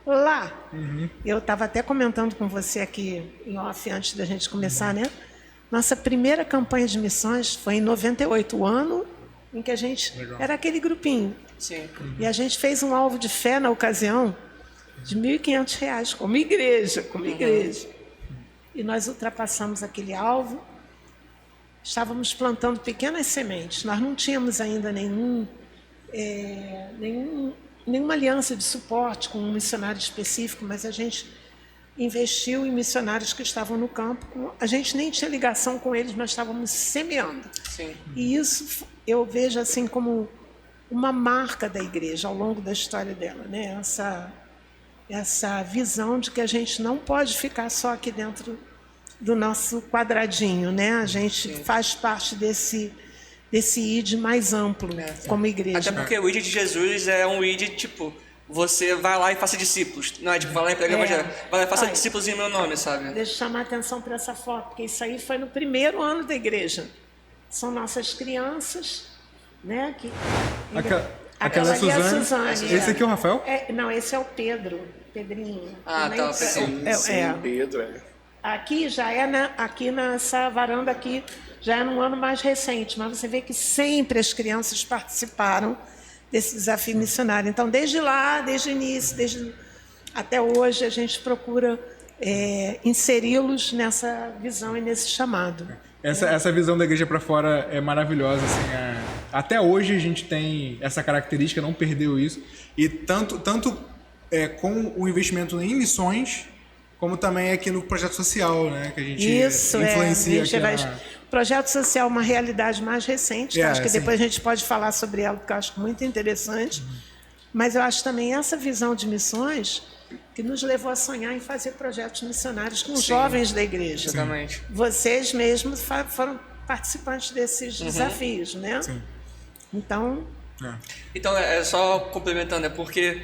lá. Eu estava até comentando com você aqui em off, antes da gente começar, né? Nossa primeira campanha de missões foi em 98, o ano em que a gente era aquele grupinho. Sim. E a gente fez um alvo de fé na ocasião de R$ 1.500 como igreja. E nós ultrapassamos aquele alvo. Estávamos plantando pequenas sementes. Nós não tínhamos ainda nenhuma aliança de suporte com um missionário específico, mas a gente investiu em missionários que estavam no campo. A gente nem tinha ligação com eles, mas estávamos semeando. Sim. E isso eu vejo assim como uma marca da igreja ao longo da história dela, né? Essa visão de que a gente não pode ficar só aqui dentro do nosso quadradinho, né? A gente faz parte desse ID mais amplo como igreja. Até porque o ID de Jesus é um ID, tipo, você vai lá e faça discípulos. Não é tipo, vai lá e prega o evangelho. Vai lá e faça discípulos em meu nome, sabe? Deixa eu chamar a atenção para essa foto, porque isso aí foi no primeiro ano da igreja. São nossas crianças, né? Aquela ali é a Suzane. Suzane. Esse aqui é o Rafael? Não, esse é o Pedrinho. Ah, Nem tá, o sei- Pedrinho. Sim, Pedro. Aqui já é aqui nessa varanda aqui, já é num ano mais recente, mas você vê que sempre as crianças participaram desse desafio missionário. Então, desde lá, desde o início, até hoje, a gente procura inseri-los nessa visão e nesse chamado. Essa visão da igreja para fora é maravilhosa. Assim, até hoje a gente tem essa característica, não perdeu isso. E tanto com o investimento em missões, como também aqui no projeto social, né? Que a gente influencia aqui. Projeto social é uma realidade mais recente, acho que sim. depois a gente pode falar sobre ela, porque eu acho muito interessante. Mas eu acho também essa visão de missões que nos levou a sonhar em fazer projetos missionários com os jovens da igreja. Exatamente. Vocês mesmos foram participantes desses desafios, né? Sim. Então, Então, só complementando, porque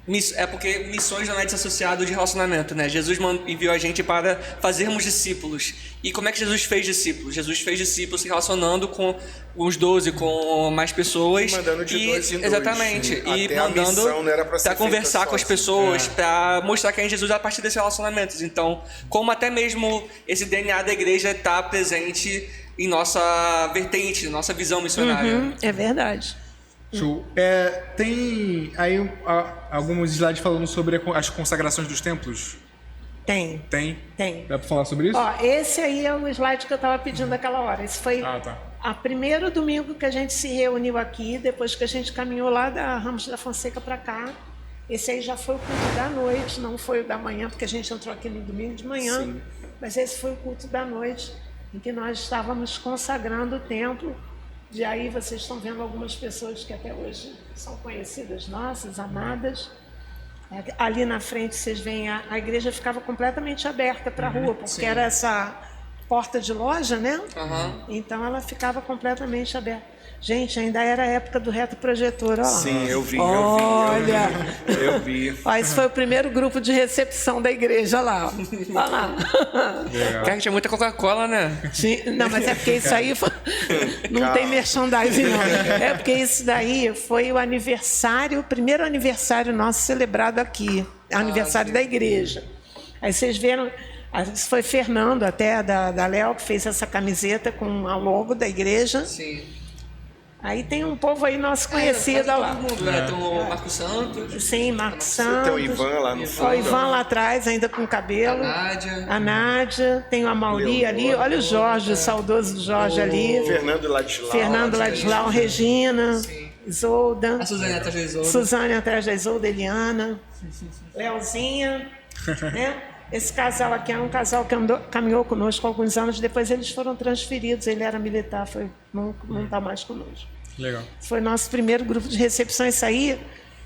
missões não é desassociado de relacionamento, né? Jesus enviou a gente para fazermos discípulos. E como é que Jesus fez discípulos? Jesus fez discípulos se relacionando com os 12, com mais pessoas. E mandando de dois em dois. Exatamente. E Até a mandando missão não era pra ser para conversar feita com as só. pessoas, para mostrar quem é Jesus a partir desses relacionamentos. Então, como até mesmo esse DNA da igreja está presente em nossa vertente, nossa visão missionária. é verdade. Show. Tem aí alguns slides falando sobre as consagrações dos templos? Tem. Tem? Dá pra falar sobre isso? Ó, esse aí é o slide que eu estava pedindo naquela hora. Esse foi o primeiro domingo que a gente se reuniu aqui, depois que a gente caminhou lá da Ramos da Fonseca para cá. Esse aí já foi o culto da noite, não foi o da manhã, porque a gente entrou aqui no domingo de manhã. Sim. Mas esse foi o culto da noite, em que nós estávamos consagrando o templo. De aí vocês estão vendo algumas pessoas que até hoje são conhecidas nossas, amadas. Ali na frente vocês veem a igreja ficava completamente aberta para a rua, porque era essa porta de loja, né? Então ela ficava completamente aberta. Gente, ainda era a época do retroprojetor, ó lá. Sim, eu vi. Olha! Eu vi. Ó, esse foi o primeiro grupo de recepção da igreja lá, ó. Olha lá. Cara, tinha muita Coca-Cola, né? Não, mas é porque isso aí não tem merchandising, não. É porque isso daí foi o primeiro aniversário nosso celebrado aqui. Aniversário da igreja. Aí vocês viram, isso foi Fernando até, da Léo, que fez essa camiseta com a logo da igreja. Sim. Aí tem um povo aí nosso conhecido lá. Todo mundo, né? Tem o Marcos Santos. Sim, Marcos Santos. Tem o Ivan lá no fundo. O Ivan lá atrás, ainda com cabelo. A Nádia. Tem o Amauri ali. Olha o Jorge, o saudoso Jorge ali. Fernando Ladislau. Regina. Isolda. A Suzane atrás da Isolda. Suzane atrás da Isolda, Eliana. Leozinha. Né? Esse casal aqui é um casal que caminhou conosco há alguns anos, depois eles foram transferidos, ele era militar, não está mais conosco. Legal. Foi nosso primeiro grupo de recepção, isso aí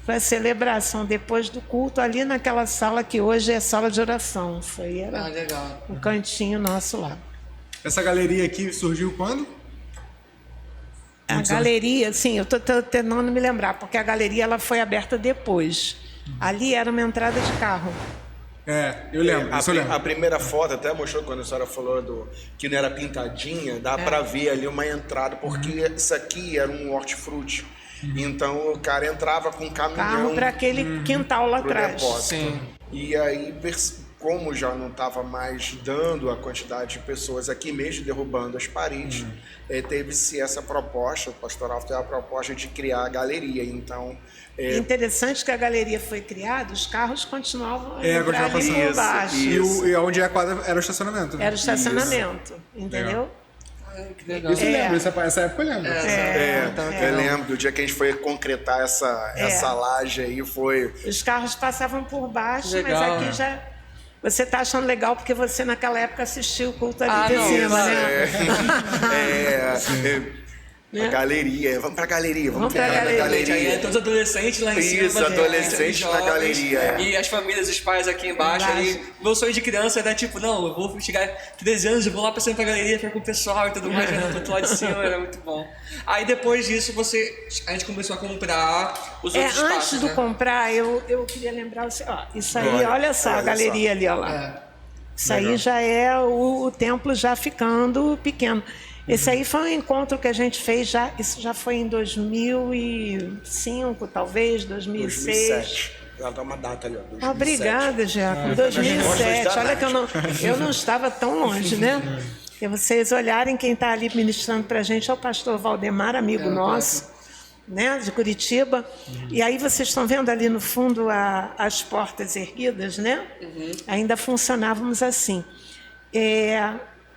foi a celebração, depois do culto, ali naquela sala que hoje é sala de oração. Isso aí era legal. o cantinho nosso lá. Essa galeria aqui surgiu quando? A galeria, sim, eu estou tentando me lembrar, porque a galeria ela foi aberta depois. Ali era uma entrada de carro. Eu lembro. A primeira foto até mostrou quando a senhora falou que não era pintadinha, dá para ver ali uma entrada, porque isso aqui era um hortifruti. Então o cara entrava com um caminhão. Carro para aquele quintal lá atrás. Depósito. Sim. E aí, como já não estava mais dando a quantidade de pessoas aqui mesmo, derrubando as paredes, teve-se essa proposta, o pastoral teve a proposta de criar a galeria. Então, interessante que a galeria foi criada, os carros continuavam a entrar ali passando. por baixo. E onde é a quadra era o estacionamento. Né? Era o estacionamento, entendeu? Que legal. Isso eu lembro, essa época eu lembro. Eu lembro do dia que a gente foi concretar essa laje aí, foi... Os carros passavam por baixo, Legal, mas aqui né? já... Você está achando legal porque você naquela época assistiu o culto ali de cima, né? né? A galeria, vamos pra galeria, Vamos pra galeria. Aí é todos os adolescentes lá em cima. Isso, adolescentes na jovens, galeria. E as famílias, os pais aqui embaixo. Aí, meu sonho de criança era tipo, não, eu vou chegar 13 anos, eu vou lá pra cima pra galeria, ficar com o pessoal e tudo mais, do outro lado de cima, era muito bom. Aí depois disso, a gente começou a comprar os outros espaços, Antes de né? comprar, eu queria lembrar você, ó, isso aí, olha só, a galeria ali, ó lá. Isso aí já é o templo já ficando pequeno. Esse aí foi um encontro que a gente fez isso já foi em 2005, talvez, 2006. 2007. Já dá uma data ali, ó. 2007. Obrigada, Jaco. 2007. Olha que eu não estava tão longe, né? E vocês olharem, quem está ali ministrando para a gente é o pastor Valdemar, amigo nosso, né, de Curitiba. E aí vocês estão vendo ali no fundo as portas erguidas, né? Ainda funcionávamos assim.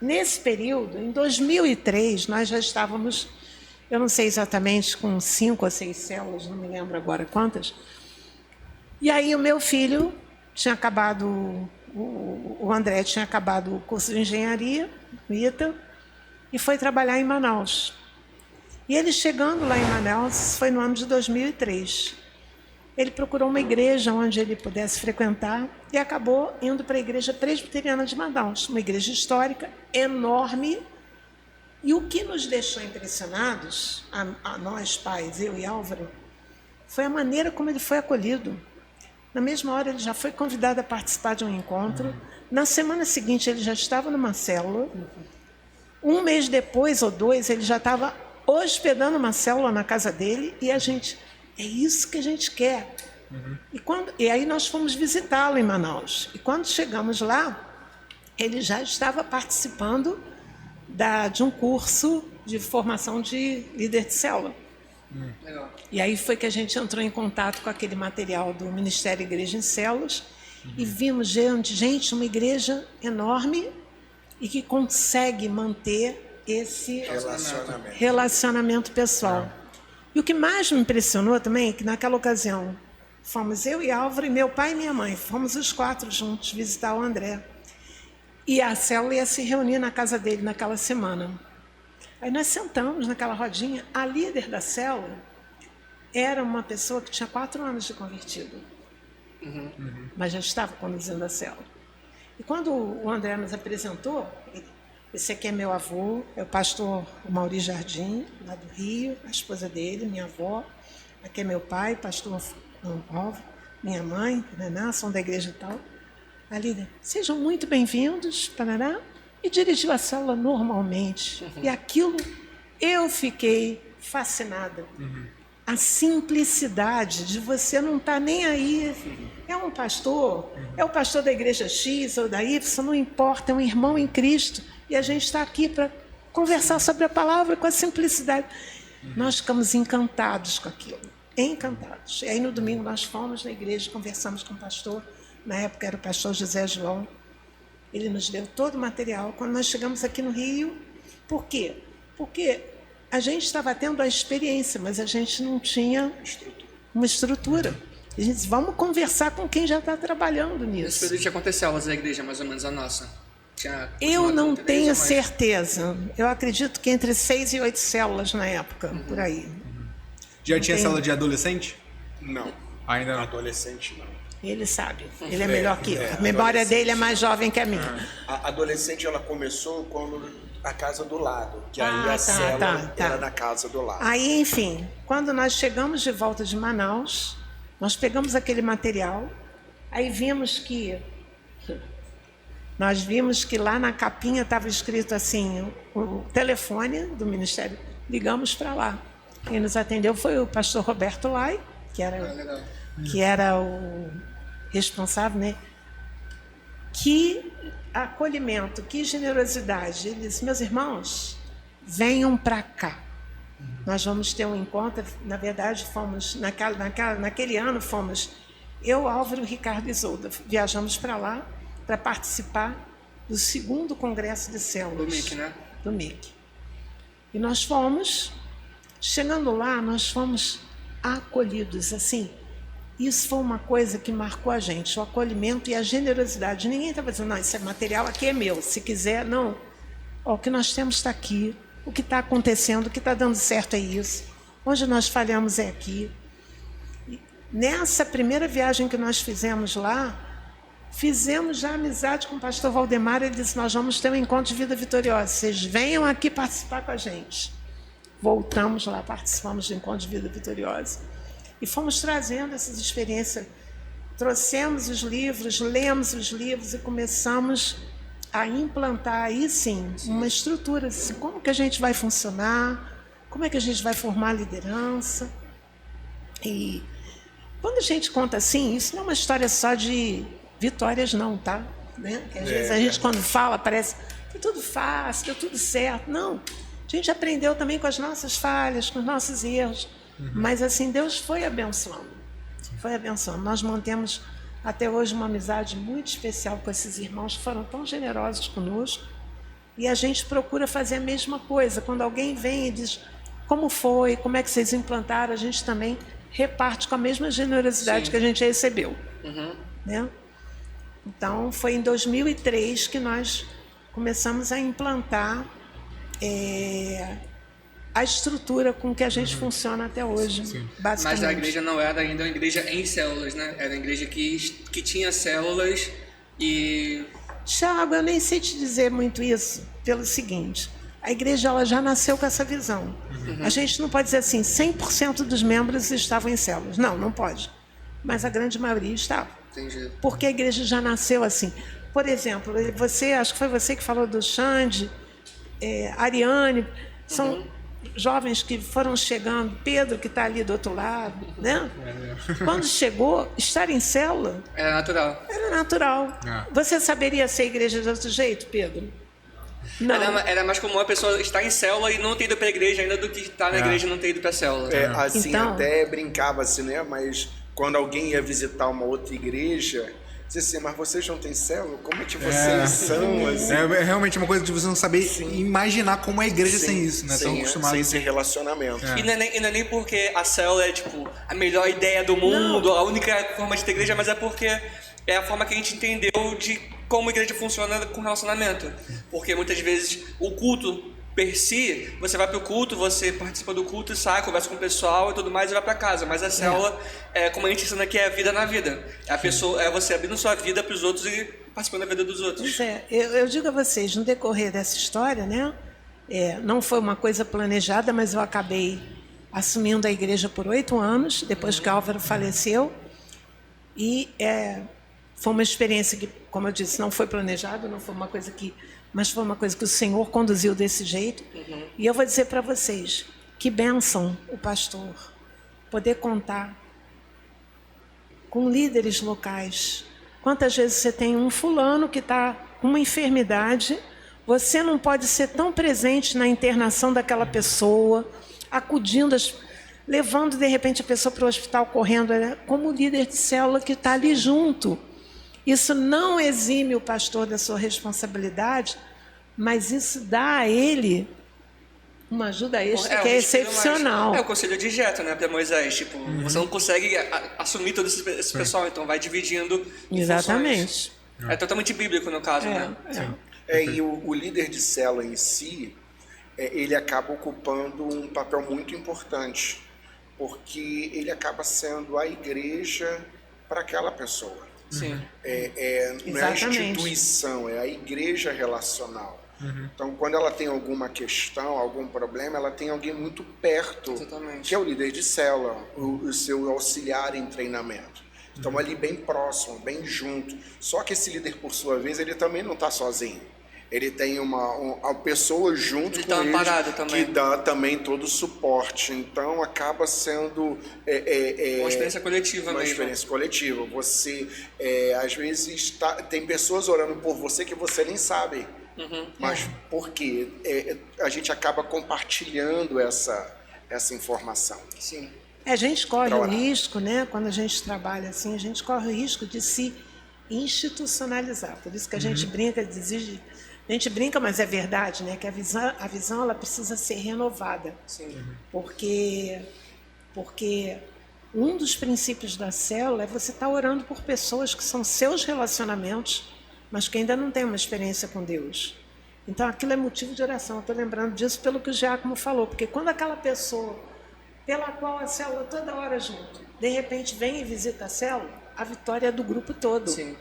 Nesse período, em 2003, nós já estávamos, eu não sei exatamente, com 5 ou 6 células, não me lembro agora quantas. E aí o meu filho tinha acabado, o André tinha acabado o curso de engenharia, no ITA, e foi trabalhar em Manaus. E ele chegando lá em Manaus, foi no ano de 2003. Ele procurou uma igreja onde ele pudesse frequentar e acabou indo para a Igreja Presbiteriana de Manaus, uma igreja histórica enorme. E o que nos deixou impressionados, a nós pais, eu e Álvaro, foi a maneira como ele foi acolhido. Na mesma hora ele já foi convidado a participar de um encontro. Na semana seguinte ele já estava numa célula. Um mês depois ou 2 ele já estava hospedando uma célula na casa dele e a gente... É isso que a gente quer. E aí nós fomos visitá-lo em Manaus. E quando chegamos lá, ele já estava participando de um curso de formação de líder de célula. Legal. E aí foi que a gente entrou em contato com aquele material do Ministério Igreja em Células e vimos, gente, uma igreja enorme e que consegue manter esse relacionamento pessoal. E o que mais me impressionou também é que naquela ocasião fomos eu e Álvaro e meu pai e minha mãe, fomos os 4 juntos visitar o André. E a célula ia se reunir na casa dele naquela semana. Aí nós sentamos naquela rodinha, a líder da célula era uma pessoa que tinha 4 anos de convertido, mas já estava conduzindo a célula. E quando o André nos apresentou, esse aqui é meu avô, é o pastor Maurício Jardim, lá do Rio, a esposa dele, minha avó. Aqui é meu pai, pastor Álvaro, minha mãe, Naná, são da igreja e tal. A líder, sejam muito bem-vindos, Paraná. E dirigiu a célula normalmente. E aquilo, eu fiquei fascinada. A simplicidade de você não estar nem aí. É um pastor, é o pastor da igreja X ou da Y, não importa, é um irmão em Cristo. E a gente está aqui para conversar sobre a palavra com a simplicidade. Nós ficamos encantados com aquilo, encantados. E aí no domingo nós fomos na igreja, conversamos com o pastor, na época era o pastor José João. Ele nos deu todo o material. Quando nós chegamos aqui no Rio, por quê? Porque a gente estava tendo a experiência, mas a gente não tinha uma estrutura. A gente disse, vamos conversar com quem já está trabalhando nisso. Esse período já aconteceu a igreja, mais ou menos a nossa. Eu não tenho certeza. Eu acredito que entre 6 e 8 células na época, por aí. Já tinha célula de adolescente? Não. Ainda não. Adolescente, não. Ele sabe. Ele é melhor que eu. A memória dele é mais jovem que a minha. A adolescente, ela começou quando a casa do lado. Que aí a célula era na casa do lado. Aí, enfim, quando nós chegamos de volta de Manaus, nós pegamos aquele material, aí vimos que lá na capinha estava escrito assim, o telefone do Ministério. Ligamos para lá. Quem nos atendeu foi o pastor Roberto Lai, que era o responsável, né? Que acolhimento, que generosidade. Ele disse, meus irmãos, venham para cá. Nós vamos ter um encontro. Na verdade, fomos, naquele ano, fomos eu, Álvaro, Ricardo e Isolda. Viajamos para lá para participar do 2º Congresso de Células. Do MIC, né? Do MIC. E nós fomos, chegando lá, nós fomos acolhidos, assim. Isso foi uma coisa que marcou a gente, o acolhimento e a generosidade. Ninguém estava dizendo, não, esse material aqui é meu, se quiser, não. Ó, o que nós temos está aqui. o que está acontecendo, o que está dando certo é isso. Onde nós falhamos é aqui. E nessa primeira viagem que nós fizemos lá, fizemos já amizade com o pastor Valdemar. Ele disse, nós vamos ter um encontro de vida vitoriosa. Vocês venham aqui participar com a gente. Voltamos lá, participamos do encontro de vida vitoriosa. E fomos trazendo essas experiências. Trouxemos os livros, lemos os livros e começamos a implantar aí sim uma estrutura. Assim, como que a gente vai funcionar? Como é que a gente vai formar liderança? E quando a gente conta assim, isso não é uma história só de vitórias não, tá? Né? Que às vezes a gente quando fala parece foi tudo fácil, deu tudo certo. Não, a gente aprendeu também com as nossas falhas, com os nossos erros. Mas assim, Deus foi abençoando. Foi abençoando. Nós mantemos até hoje uma amizade muito especial com esses irmãos que foram tão generosos conosco. E a gente procura fazer a mesma coisa. Quando alguém vem e diz como foi, como é que vocês implantaram, a gente também reparte com a mesma generosidade que a gente recebeu. Né? Então, foi em 2003 que nós começamos a implantar a estrutura com que a gente funciona até hoje, basicamente. Mas a igreja não era ainda uma igreja em células, né? Era uma igreja que tinha células e... Tiago, eu nem sei te dizer muito isso, pelo seguinte, a igreja ela já nasceu com essa visão. A gente não pode dizer assim, 100% dos membros estavam em células. Não, não pode. Mas a grande maioria estava. Entendi. Porque a igreja já nasceu assim. Por exemplo, acho que foi você que falou do Xande, Ariane, são jovens que foram chegando, Pedro que está ali do outro lado, né? Quando chegou, estar em célula... Era natural. Era natural. Você saberia ser igreja de outro jeito, Pedro? Não. Era mais comum a pessoa estar em célula e não ter ido para a igreja ainda do que estar na igreja e não ter ido para a célula. Assim, Então... até brincava assim, né? Mas quando alguém ia visitar uma outra igreja... Dizia assim, mas vocês não têm célula? Como é que vocês são? Assim? É realmente uma coisa de você não saber imaginar como é a igreja sem isso, né? Tão acostumado. Sem esse relacionamento. E não é nem porque a célula é tipo a melhor ideia do mundo, a única forma de ter igreja, mas é porque é a forma que a gente entendeu de como a igreja funciona com relacionamento. Porque muitas vezes o culto per si, você vai pro culto, você participa do culto, sai, conversa com o pessoal e tudo mais e vai para casa. Mas a célula, como a gente ensina aqui, é a vida na vida. A pessoa, é você abrindo sua vida para os outros e participando da vida dos outros. Pois eu digo a vocês, no decorrer dessa história, né? Não foi uma coisa planejada, mas eu acabei assumindo a igreja por 8 anos, depois que Álvaro faleceu. E foi uma experiência que, como eu disse, não foi planejada, não foi uma coisa que... Mas foi uma coisa que o Senhor conduziu desse jeito. E eu vou dizer para vocês, que bênção o pastor poder contar com líderes locais. Quantas vezes você tem um fulano que está com uma enfermidade, você não pode ser tão presente na internação daquela pessoa, acudindo, levando de repente a pessoa para o hospital correndo, como líder de célula que está ali junto. Isso não exime o pastor da sua responsabilidade, mas isso dá a ele uma ajuda extra que é excepcional. É o conselho de Jetro, né, para Moisés. Tipo, você não consegue assumir todo esse pessoal, então vai dividindo. Exatamente. É totalmente bíblico no caso, né? E o líder de célula em si, ele acaba ocupando um papel muito importante, porque ele acaba sendo a igreja para aquela pessoa. Sim. Não é a instituição, é a igreja relacional. Então, quando ela tem alguma questão, algum problema, ela tem alguém muito perto, que é o líder de célula, o seu auxiliar em treinamento. Então, ali bem próximo, bem junto. Só que esse líder, por sua vez, ele também não está sozinho. Ele tem uma pessoa junto com ele que dá também todo o suporte. Então, acaba sendo... uma experiência coletiva mesmo. Uma experiência coletiva. Você, às vezes, tem pessoas orando por você que você nem sabe. Mas por quê? A gente acaba compartilhando essa informação. Sim. A gente corre o risco, né? Quando a gente trabalha assim, a gente corre o risco de se institucionalizar. Por isso que a gente brinca, a gente brinca, mas é verdade, né? Que a visão ela precisa ser renovada. Sim. Porque um dos princípios da célula é você estar orando por pessoas que são seus relacionamentos, mas que ainda não têm uma experiência com Deus. Então, aquilo é motivo de oração. Eu estou lembrando disso pelo que o Giacomo falou, porque quando aquela pessoa pela qual a célula toda hora junto, de repente vem e visita a célula, a vitória é do grupo todo. Sim.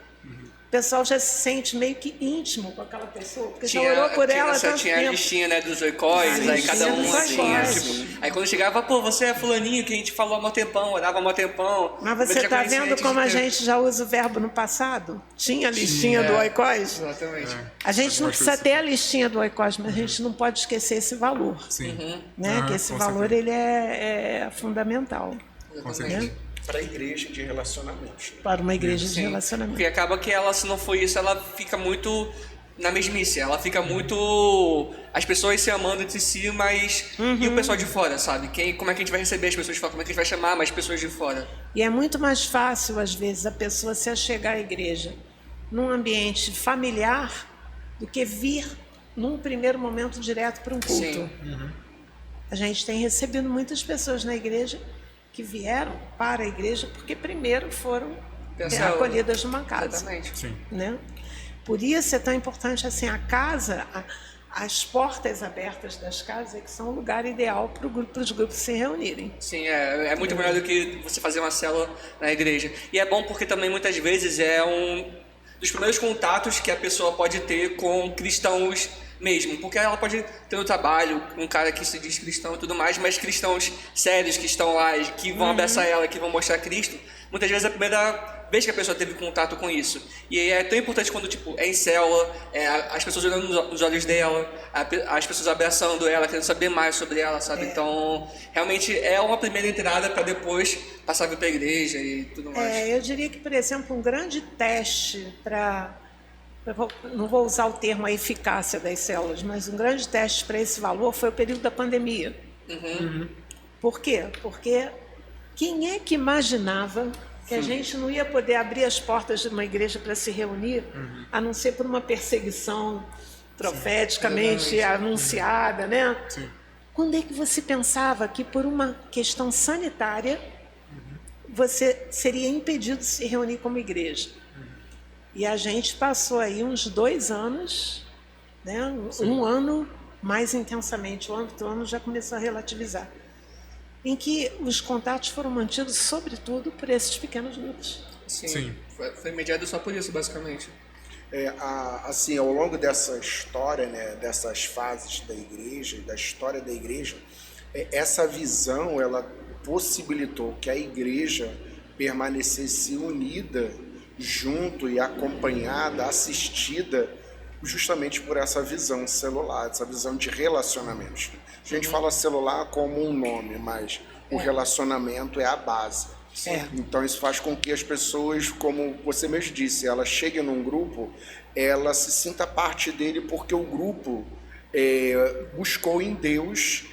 O pessoal já se sente meio que íntimo com aquela pessoa, porque já orou por ela tanto tinha a tempo. listinha, né, dos oicóis, aí cada um dos assim, oicóis. tipo, aí quando chegava, pô, você é fulaninho que a gente falou há mó tempão, orava há mó tempão. Mas você está vendo como a gente já usa o verbo no passado? Tinha a listinha do oicós? Exatamente. A gente não precisa ter a listinha do oicós, mas a gente não pode esquecer esse valor. Sim. Né? Que esse com valor certeza. ele é fundamental Com certeza. Para a igreja de relacionamentos. para uma igreja de Sim, relacionamento. porque acaba que ela, se não for isso, ela fica muito na mesmice, ela fica muito as pessoas se amando entre si, mas e o pessoal de fora, sabe? Como é que a gente vai receber as pessoas de fora? Como é que a gente vai chamar mais pessoas de fora? E é muito mais fácil, às vezes, a pessoa se achegar à igreja num ambiente familiar do que vir num primeiro momento direto para um culto. Sim. A gente tem recebido muitas pessoas na igreja que vieram para a igreja porque primeiro foram acolhidas numa casa. Exatamente. Sim. Né? Por isso é tão importante assim, a casa, as portas abertas das casas é que são o lugar ideal para os grupos se reunirem. Sim, é muito melhor do que você fazer uma célula na igreja. E é bom porque também muitas vezes é um dos primeiros contatos que a pessoa pode ter com cristãos mesmo, porque ela pode ter no trabalho um cara que se diz cristão e tudo mais, mas cristãos sérios que estão lá, que vão abraçar ela, que vão mostrar Cristo, muitas vezes é a primeira vez que a pessoa teve contato com isso. E é tão importante quando tipo, é em célula, as pessoas olhando nos olhos dela, as pessoas abraçando ela, querendo saber mais sobre ela, sabe? Então, realmente é uma primeira entrada para depois passar para a igreja e tudo mais. Eu diria que, por exemplo, um grande teste para... Não vou usar o termo a eficácia das células, mas um grande teste para esse valor foi o período da pandemia. Por quê? Porque quem é que imaginava que a gente não ia poder abrir as portas de uma igreja para se reunir, a não ser por uma perseguição profeticamente anunciada, né? Sim. Quando é que você pensava que por uma questão sanitária você seria impedido de se reunir como igreja? E a gente passou aí uns 2 anos, né? Um ano mais intensamente, o outro ano já começou a relativizar, em que os contatos foram mantidos, sobretudo, por esses pequenos grupos. Sim. Foi mediado só por isso, basicamente. Assim, ao longo dessa história, né, dessas fases da igreja, da história da igreja, essa visão, ela possibilitou que a igreja permanecesse unida, junto e acompanhada, assistida, justamente por essa visão celular, essa visão de relacionamentos. A gente fala celular como um nome, mas o relacionamento é a base. Então isso faz com que as pessoas, como você mesmo disse, ela chegue num grupo, ela se sinta parte dele porque o grupo buscou em Deus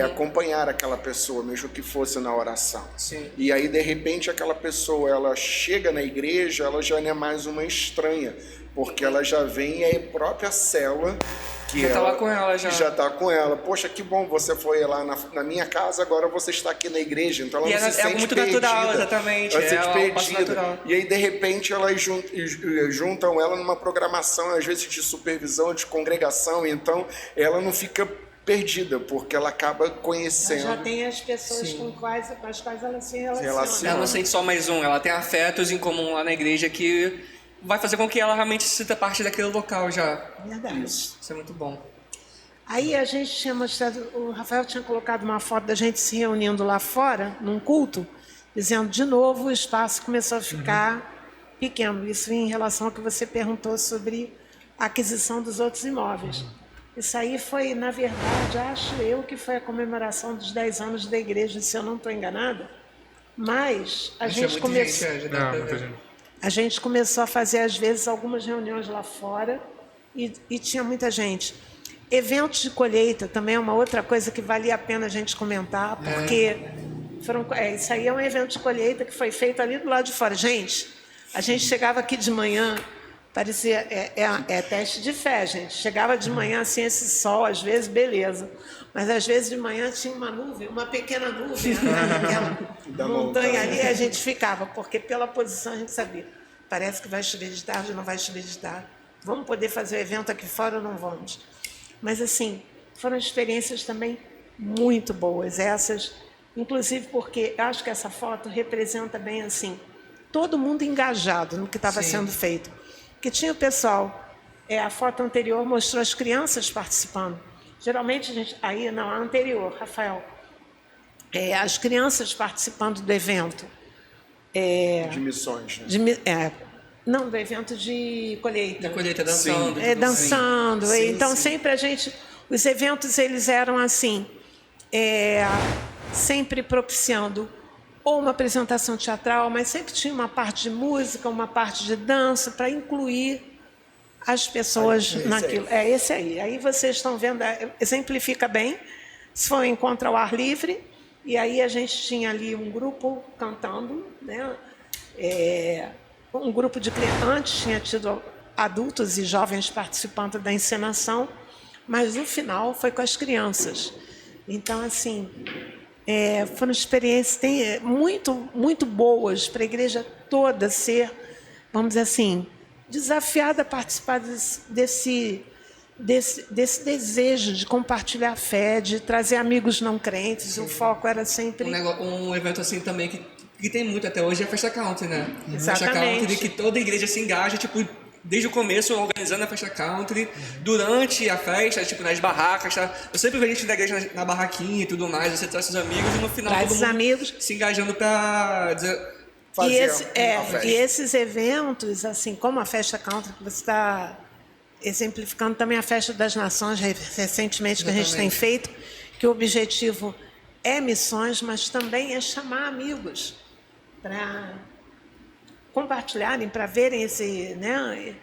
acompanhar aquela pessoa, mesmo que fosse na oração. Sim. E aí, de repente, aquela pessoa, ela chega na igreja, ela já não é mais uma estranha, porque ela já vem a própria célula que Já tá lá com ela, já. já está com ela. Poxa, que bom, você foi lá na minha casa, agora você está aqui na igreja. Então ela E não se sente muito perdida. natural, exatamente. Ela se sente um passo perdida. natural. E aí, de repente, elas juntam ela numa programação, às vezes de supervisão, de congregação, então ela não fica perdida, porque ela acaba conhecendo. Já tem as pessoas com as quais ela se relaciona. Ela não sente só mais um, ela tem afetos em comum lá na igreja que vai fazer com que ela realmente se sinta parte daquele local já. Verdade. Isso é muito bom. Aí a gente tinha mostrado, o Rafael tinha colocado uma foto da gente se reunindo lá fora, num culto, dizendo de novo o espaço começou a ficar pequeno. Isso em relação ao que você perguntou sobre a aquisição dos outros imóveis. Isso aí foi, na verdade, acho eu que foi a comemoração dos 10 anos da igreja, se eu não estou enganada. Mas a gente começou... Muita gente. A gente começou a fazer, às vezes, algumas reuniões lá fora e tinha muita gente. Eventos de colheita também é uma outra coisa que valia a pena a gente comentar, porque isso aí é um evento de colheita que foi feito ali do lado de fora. Gente, a gente chegava aqui de manhã, parecia... É teste de fé, gente. Chegava de manhã, assim, esse sol, às vezes, beleza. Mas, às vezes, de manhã tinha uma nuvem, uma pequena nuvem, naquela montanha ali, e a gente ficava, porque pela posição a gente sabia. Parece que vai chover de tarde, não vai chover de tarde. Vamos poder fazer o evento aqui fora ou não vamos? Mas, assim, foram experiências também muito boas. Essas, inclusive porque eu acho que essa foto representa bem, assim, todo mundo engajado no que estava sendo feito. Porque tinha o pessoal, a foto anterior mostrou as crianças participando. Geralmente, a gente... Aí, não, a anterior, Rafael. As crianças participando do evento. De missões, né? Não, do evento de colheita. Da colheita, dançando. Dançando. Sim, Então, sim. sempre a gente... Os eventos, eles eram assim, sempre propiciando ou uma apresentação teatral, mas sempre tinha uma parte de música, uma parte de dança, para incluir as pessoas naquilo. É esse aí. Aí vocês estão vendo, exemplifica bem. Se for um encontro ao ar livre, e aí a gente tinha ali um grupo cantando, né? Um grupo de crianças. Antes tinha tido adultos e jovens participando da encenação, mas no final foi com as crianças. Então, assim, foram experiências muito, muito boas para a igreja toda ser, vamos dizer assim, desafiada a participar desse desejo de compartilhar a fé, de trazer amigos não crentes. O foco era sempre... Um evento assim também que tem muito até hoje é a Festa Country, né? Exatamente. Festa Country, que toda igreja se engaja, tipo, desde o começo organizando a Festa Country, durante a festa, tipo, nas barracas, tá? Eu sempre vejo a gente da igreja na barraquinha e tudo mais, você traz seus amigos e no final Traz todo os mundo amigos. se engajando pra dizer... E esses eventos, assim, como a Festa Country, que você está exemplificando também a Festa das Nações, recentemente, que a gente tem feito, que o objetivo é missões, mas também é chamar amigos para compartilharem, para verem esse, né,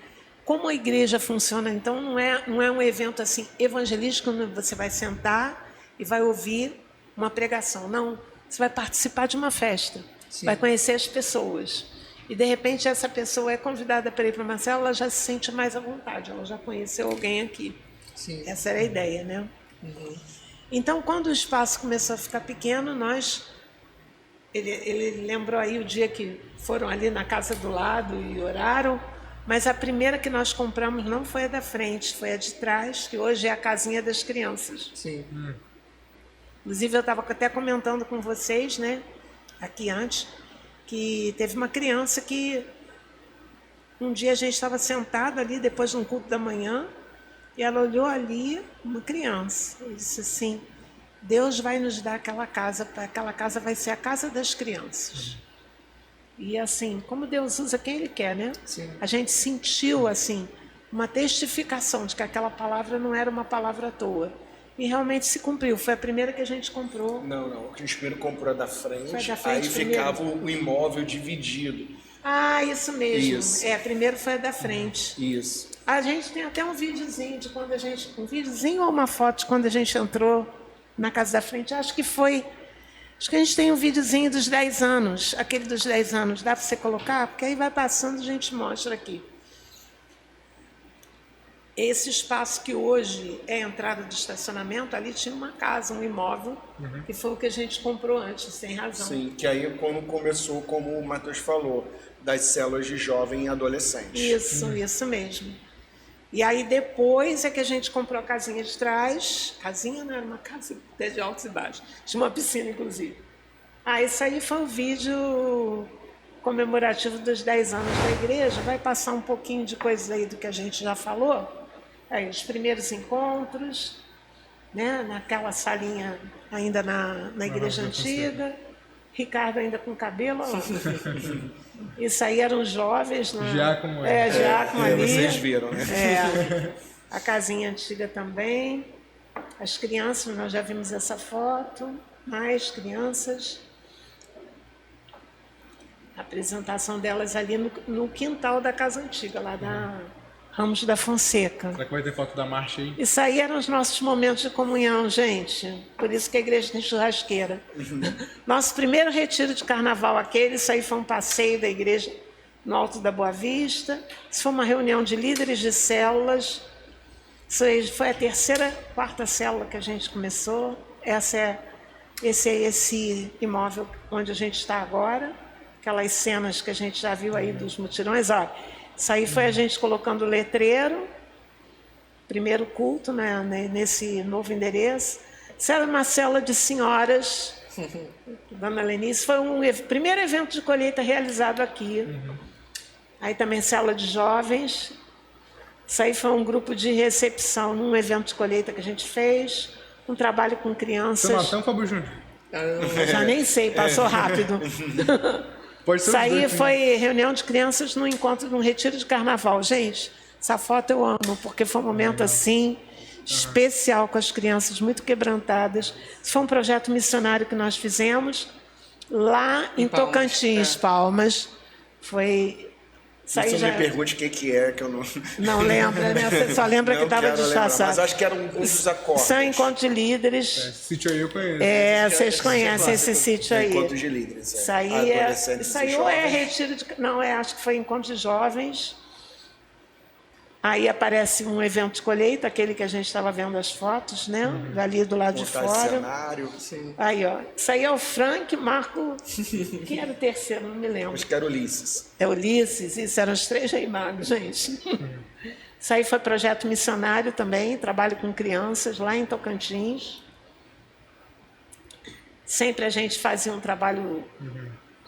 como a igreja funciona. Então, não é um evento assim evangelístico, onde você vai sentar e vai ouvir uma pregação. Não, você vai participar de uma festa, vai conhecer as pessoas. E, de repente, essa pessoa é convidada para ir para uma célula, ela já se sente mais à vontade, ela já conheceu alguém aqui. Sim. Essa era a ideia, né? Então, quando o espaço começou a ficar pequeno, ele lembrou aí o dia que foram ali na casa do lado e oraram, mas a primeira que nós compramos não foi a da frente, foi a de trás, que hoje é a casinha das crianças. Sim. Inclusive, eu estava até comentando com vocês, né, aqui antes, que teve uma criança que um dia a gente estava sentado ali depois de um culto da manhã e ela olhou ali uma criança e disse assim: Deus vai nos dar aquela casa vai ser a casa das crianças. E assim, como Deus usa quem Ele quer, né? Sim. A gente sentiu assim uma testificação de que aquela palavra não era uma palavra à toa. E realmente se cumpriu. Foi a primeira que a gente comprou. Não. A gente primeiro comprou a da frente, Foi a da frente aí primeiro. ficava o imóvel dividido. Ah, isso mesmo. Isso. Primeiro foi a da frente. Isso. A gente tem até um videozinho de quando a gente... Um videozinho ou uma foto de quando a gente entrou na casa da frente. Acho que a gente tem um videozinho dos 10 anos. Aquele dos 10 anos. Dá para você colocar? Porque aí vai passando, a gente mostra aqui. Esse espaço que hoje é a entrada de estacionamento, ali tinha uma casa, um imóvel, que foi o que a gente comprou antes, sem razão. Sim, que aí quando começou, como o Matheus falou, das células de jovem e adolescente. Isso mesmo. E aí depois é que a gente comprou a casinha de trás. Casinha não era uma casa até de altos e baixos. Tinha uma piscina, inclusive. Esse aí foi o vídeo comemorativo dos 10 anos da igreja. Vai passar um pouquinho de coisa aí do que a gente já falou. Aí, os primeiros encontros, né, naquela salinha ainda na igreja antiga. Ricardo ainda com cabelo. Isso aí eram jovens. Giacomo. Giacomo ali. Vocês viram, né? A casinha antiga também. As crianças, nós já vimos essa foto. Mais crianças. A apresentação delas ali no quintal da casa antiga, lá da Ramos da Fonseca. Será que vai ter foto da marcha aí? Isso aí eram os nossos momentos de comunhão, gente. Por isso que a igreja tem churrasqueira. Nosso primeiro retiro de carnaval isso aí foi um passeio da igreja no Alto da Boa Vista. Isso foi uma reunião de líderes de células. Isso aí foi a quarta célula que a gente começou. Esse é esse imóvel onde a gente está agora. Aquelas cenas que a gente já viu aí dos mutirões. Isso aí foi a gente colocando letreiro. primeiro culto, né, nesse novo endereço. Isso era uma célula de senhoras, Dona Lenice. Foi primeiro evento de colheita realizado aqui. Aí também célula de jovens. Isso aí foi um grupo de recepção num evento de colheita que a gente fez. Um trabalho com crianças. Tomatão, Fábio Júnior? Já nem sei, passou rápido. Pode ser Isso aí dois, foi reunião de crianças no encontro de um retiro de carnaval. Gente, essa foto eu amo, porque foi um momento assim especial com as crianças, muito quebrantadas. Isso foi um projeto missionário que nós fizemos lá em Palmas, Tocantins, Palmas. Foi... Isso aí Não já... me pergunte o que é, que eu não... Não lembra, né? Você só lembra que estava quero lembrar, disfarçado. mas acho que era um dos acordes. São encontros de líderes. Sítio aí eu conheço. Vocês conhecem esse sítio aí. Encontros de líderes. Isso aí Adolescentes e ou é jovens. retiro de... Não, acho que foi encontro de jovens. Aí aparece um evento de colheita, aquele que a gente estava vendo as fotos, né? Dali do lado de Montar esse fora. cenário. Aí, ó. Isso aí é o Frank, Marco... Quem era o terceiro? Não me lembro. Acho que era Ulisses. É Ulisses, isso eram os 3 rei magos, gente. Isso aí foi projeto missionário também, trabalho com crianças lá em Tocantins. Sempre a gente fazia um trabalho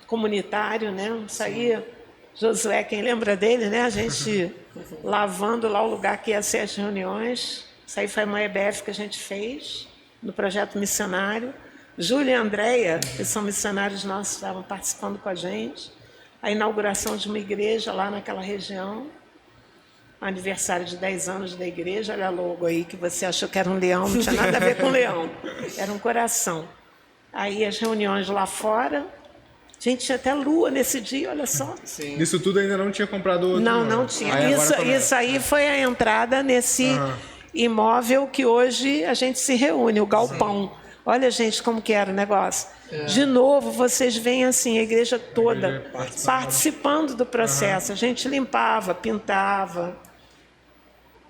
comunitário, né? Isso aí, Josué, quem lembra dele, né? A gente lavando lá o lugar que ia ser as reuniões. Isso aí foi uma EBF que a gente fez no projeto missionário. Júlia e Andréia, que são missionários nossos, estavam participando com a gente. A inauguração de uma igreja lá naquela região. Aniversário de 10 anos da igreja. Olha a logo aí, que você achou que era um leão. Não tinha nada a ver com leão. Era um coração. Aí as reuniões lá fora. Gente, tinha até lua nesse dia, olha só. Sim. Nisso tudo ainda não tinha comprado outro. Não tinha. Aí agora começa. Isso aí foi a entrada nesse imóvel que hoje a gente se reúne, o galpão. Olha, gente, como que era o negócio. De novo, vocês veem assim, a igreja toda participando do processo. A gente limpava, pintava,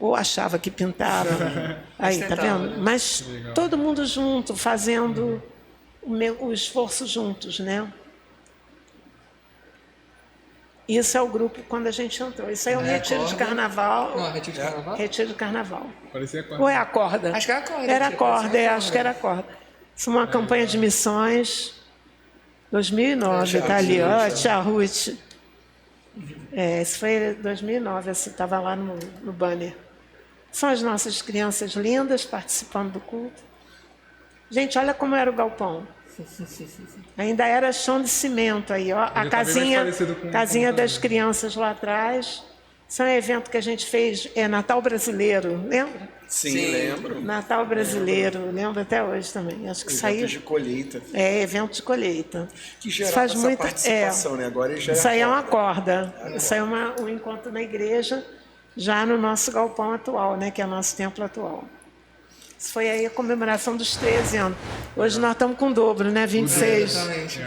ou achava que pintava. Aí, tá vendo? Mas todo mundo junto, fazendo o esforço juntos, né? Isso é o grupo quando a gente entrou. Isso aí é um retiro de carnaval. Não, retiro de carnaval? Retiro de carnaval. Parecia Ou é a corda? Acho que era a corda. Era a corda, acho que era a corda. Isso é uma campanha de missões. 2009, está ali, ó, Tia Ruth. Isso foi 2009, você estava lá no banner. São as nossas crianças lindas participando do culto. Gente, olha como era o galpão. Ainda era chão de cimento aí, ó. A casinha das crianças lá atrás. Isso é um evento que a gente fez, Natal Brasileiro, lembra? Sim, lembro. Natal Brasileiro, lembro até hoje também. Acho que saiu. Evento de colheita. Evento de colheita. Que gerava essa participação, né? Agora já isso aí é uma corda. Isso aí é um encontro na igreja, já no nosso galpão atual, né? Que é o nosso templo atual. Isso foi aí a comemoração dos 13 anos. Hoje nós estamos com o dobro, né? 26. Exatamente.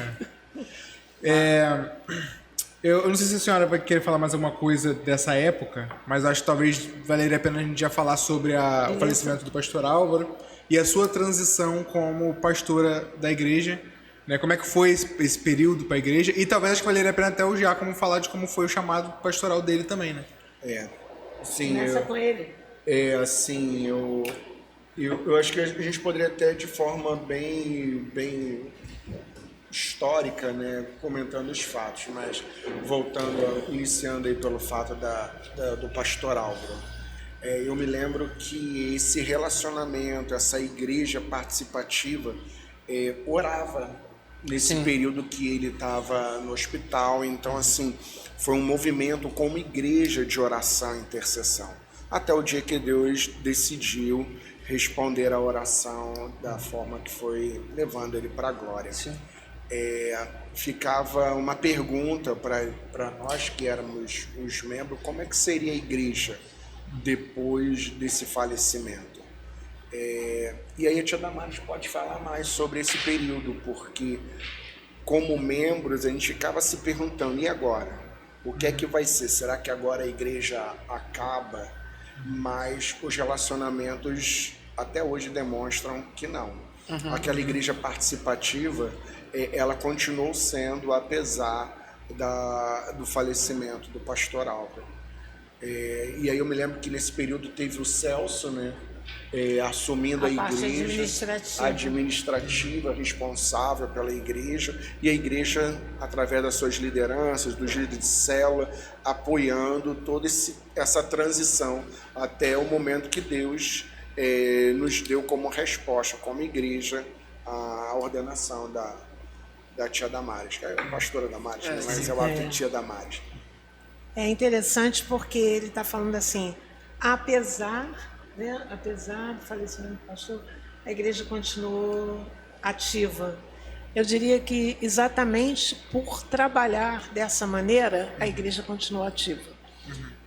Eu não sei se a senhora vai querer falar mais alguma coisa dessa época, mas acho que talvez valeria a pena a gente já falar sobre o falecimento do pastor Álvaro e a sua transição como pastora da igreja, né? Como é que foi esse período para a igreja? E talvez acho que valeria a pena até o Giacomo falar de como foi o chamado pastoral dele também, né? Sim, Começa com ele. Assim, eu acho que a gente poderia até de forma bem histórica, né, comentando os fatos, mas iniciando aí pelo fato do pastor Álvaro. Eu me lembro que esse relacionamento, essa igreja participativa, orava nesse período que ele estava no hospital. Então, assim, foi um movimento como igreja de oração e intercessão. Até o dia que Deus decidiu responder a oração da forma que foi, levando ele para a glória. Sim. Ficava uma pergunta para nós que éramos os membros: como é que seria a igreja depois desse falecimento? E aí a tia Damares pode falar mais sobre esse período, porque como membros a gente ficava se perguntando: e agora? O que é que vai ser? Será que agora a igreja acaba? Mas os relacionamentos até hoje demonstram que não. Aquela igreja participativa, ela continuou sendo, apesar do falecimento do pastor Álvaro. E aí eu me lembro que nesse período teve o Celso, né? Assumindo a parte igreja administrativa, responsável pela igreja, e a igreja, através das suas lideranças, dos líderes de célula, apoiando toda essa transição até o momento que Deus nos deu como resposta, como igreja, a ordenação da tia Damares, que é a pastora Damares, né? Mas é a tia Damares. É interessante porque ele está falando assim, apesar do falecimento do pastor, a igreja continuou ativa. Eu diria que exatamente por trabalhar dessa maneira, a igreja continuou ativa.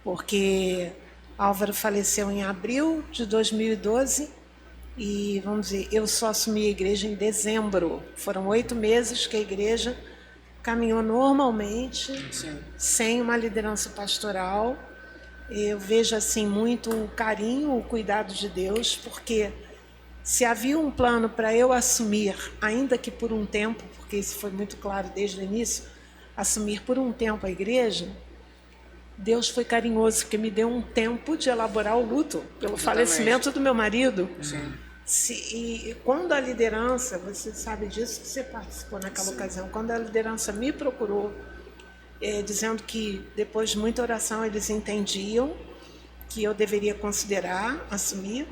Porque Álvaro faleceu em abril de 2012 e, vamos dizer, eu só assumi a igreja em dezembro. Foram 8 meses que a igreja caminhou normalmente, sem uma liderança pastoral. Eu vejo assim muito o carinho, o cuidado de Deus, porque se havia um plano para eu assumir, ainda que por um tempo, porque isso foi muito claro desde o início, assumir por um tempo a igreja, Deus foi carinhoso, porque me deu um tempo de elaborar o luto pelo falecimento do meu marido. E quando a liderança, você sabe disso, que você participou naquela ocasião, quando a liderança me procurou, dizendo que depois de muita oração eles entendiam que eu deveria considerar, assumir,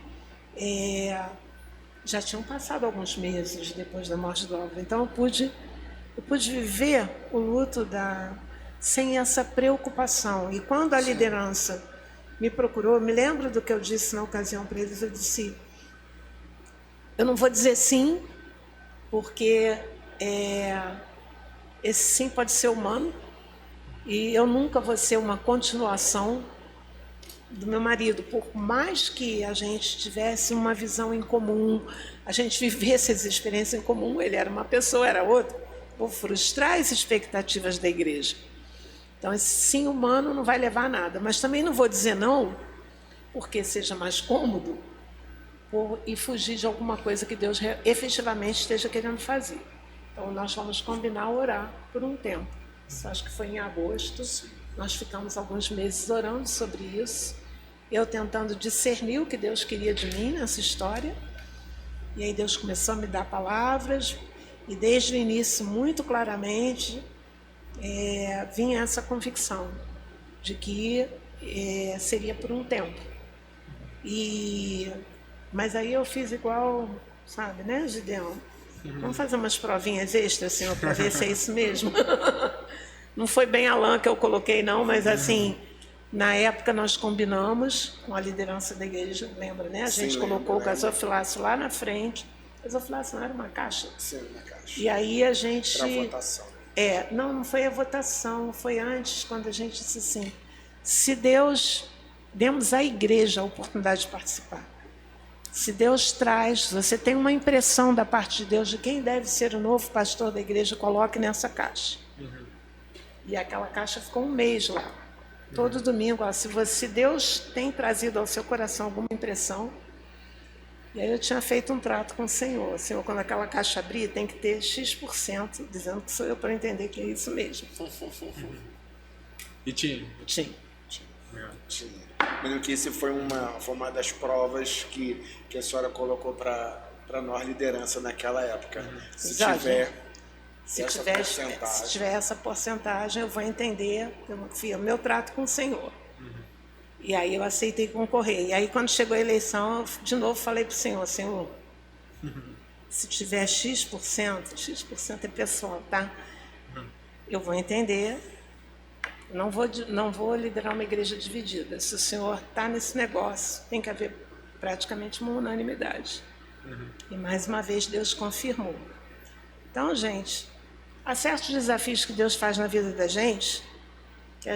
já tinham passado alguns meses depois da morte do Álvaro, então eu pude viver o luto sem essa preocupação. E quando a liderança me procurou, me lembro do que eu disse na ocasião para eles, eu disse, eu não vou dizer sim, porque esse sim pode ser humano, e eu nunca vou ser uma continuação do meu marido, por mais que a gente tivesse uma visão em comum, a gente vivesse as experiências em comum, ele era uma pessoa, era outra, vou frustrar as expectativas da igreja. Então, esse sim humano não vai levar a nada, mas também não vou dizer não, porque seja mais cômodo, e fugir de alguma coisa que Deus efetivamente esteja querendo fazer. Então, nós vamos combinar orar por um tempo. Isso acho que foi em agosto. Nós ficamos alguns meses orando sobre isso. Eu tentando discernir o que Deus queria de mim nessa história. E aí Deus começou a me dar palavras. E desde o início, muito claramente, vinha essa convicção de que seria por um tempo. Mas aí eu fiz igual, sabe, né, Gideão? Vamos fazer umas provinhas extras, Senhor, para ver se é isso mesmo. Não foi bem a lã que eu coloquei, não, mas assim, na época nós combinamos com a liderança da igreja, lembra, né? A gente colocou o gasofilácio lá na frente. O gasofilácio não era uma caixa? Sim, uma caixa. E aí a gente... Para votação. Não foi a votação, foi antes, quando a gente disse assim, se Deus... Demos à igreja a oportunidade de participar. Se Deus traz, você tem uma impressão da parte de Deus de quem deve ser o novo pastor da igreja, coloque nessa caixa. E aquela caixa ficou um mês lá. Todo domingo, se Deus tem trazido ao seu coração alguma impressão, e aí eu tinha feito um trato com o Senhor. Senhor, quando aquela caixa abrir, tem que ter X%, dizendo que sou eu para entender que é isso mesmo. E tinha? Tinha. Mas que esse foi uma das provas que a senhora colocou para nós liderança naquela época. Se tiver essa porcentagem, eu vou entender o meu trato com o Senhor. E aí eu aceitei concorrer. E aí quando chegou a eleição, eu de novo falei para o Senhor, Senhor, se tiver X% é pessoal, tá? Eu vou entender. Não vou liderar uma igreja dividida. Se o Senhor está nesse negócio, tem que haver praticamente uma unanimidade. E mais uma vez Deus confirmou. Então, gente, há certos desafios que Deus faz na vida da gente, que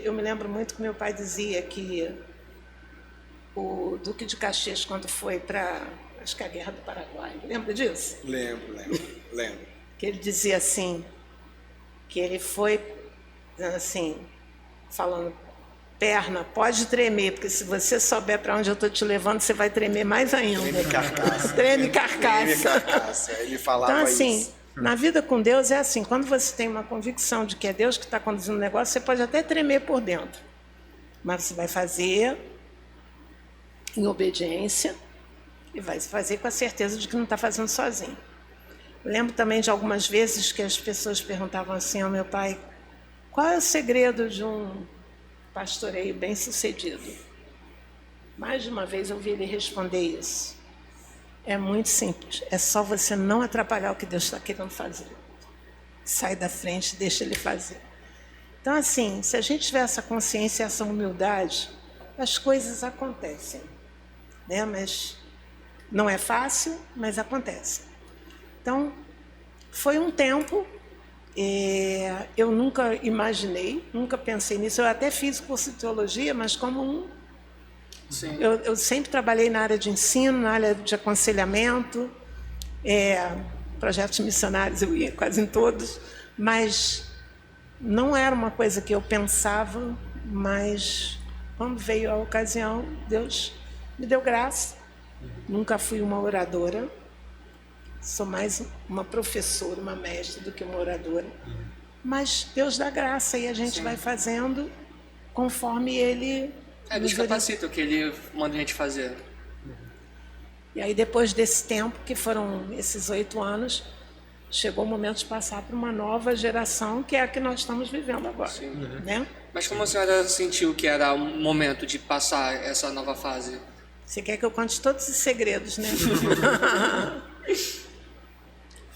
eu me lembro muito que meu pai dizia que o Duque de Caxias, quando foi para, acho que a Guerra do Paraguai, lembra disso? Lembro. Que ele dizia assim, que ele foi assim, falando, perna, pode tremer, porque se você souber para onde eu estou te levando, você vai tremer mais ainda. Treme carcaça. Ele falava então, assim, isso. Na vida com Deus é assim, quando você tem uma convicção de que é Deus que está conduzindo o negócio, você pode até tremer por dentro. Mas você vai fazer em obediência e vai fazer com a certeza de que não está fazendo sozinho. Eu lembro também de algumas vezes que as pessoas perguntavam assim ao meu pai: qual é o segredo de um pastoreio bem-sucedido? Mais de uma vez eu ouvi ele responder isso. É muito simples, é só você não atrapalhar o que Deus está querendo fazer. Sai da frente, deixa ele fazer. Então, assim, se a gente tiver essa consciência e essa humildade, as coisas acontecem, né? Mas não é fácil, mas acontece. Então, foi um tempo, eu nunca imaginei, nunca pensei nisso. Eu até fiz curso de teologia, mas como eu sempre trabalhei na área de ensino, na área de aconselhamento, projetos missionários eu ia quase em todos, mas não era uma coisa que eu pensava, mas quando veio a ocasião, Deus me deu graça. Nunca fui uma oradora, sou mais uma professora, uma mestre do que uma oradora. Mas Deus dá graça e a gente vai fazendo conforme Ele Deus capacita o que Ele manda a gente fazer. E aí, depois desse tempo, que foram esses 8 anos, chegou o momento de passar para uma nova geração, que é a que nós estamos vivendo agora. Né? Mas como a senhora sentiu que era o momento de passar essa nova fase? Você quer que eu conte todos os segredos, né?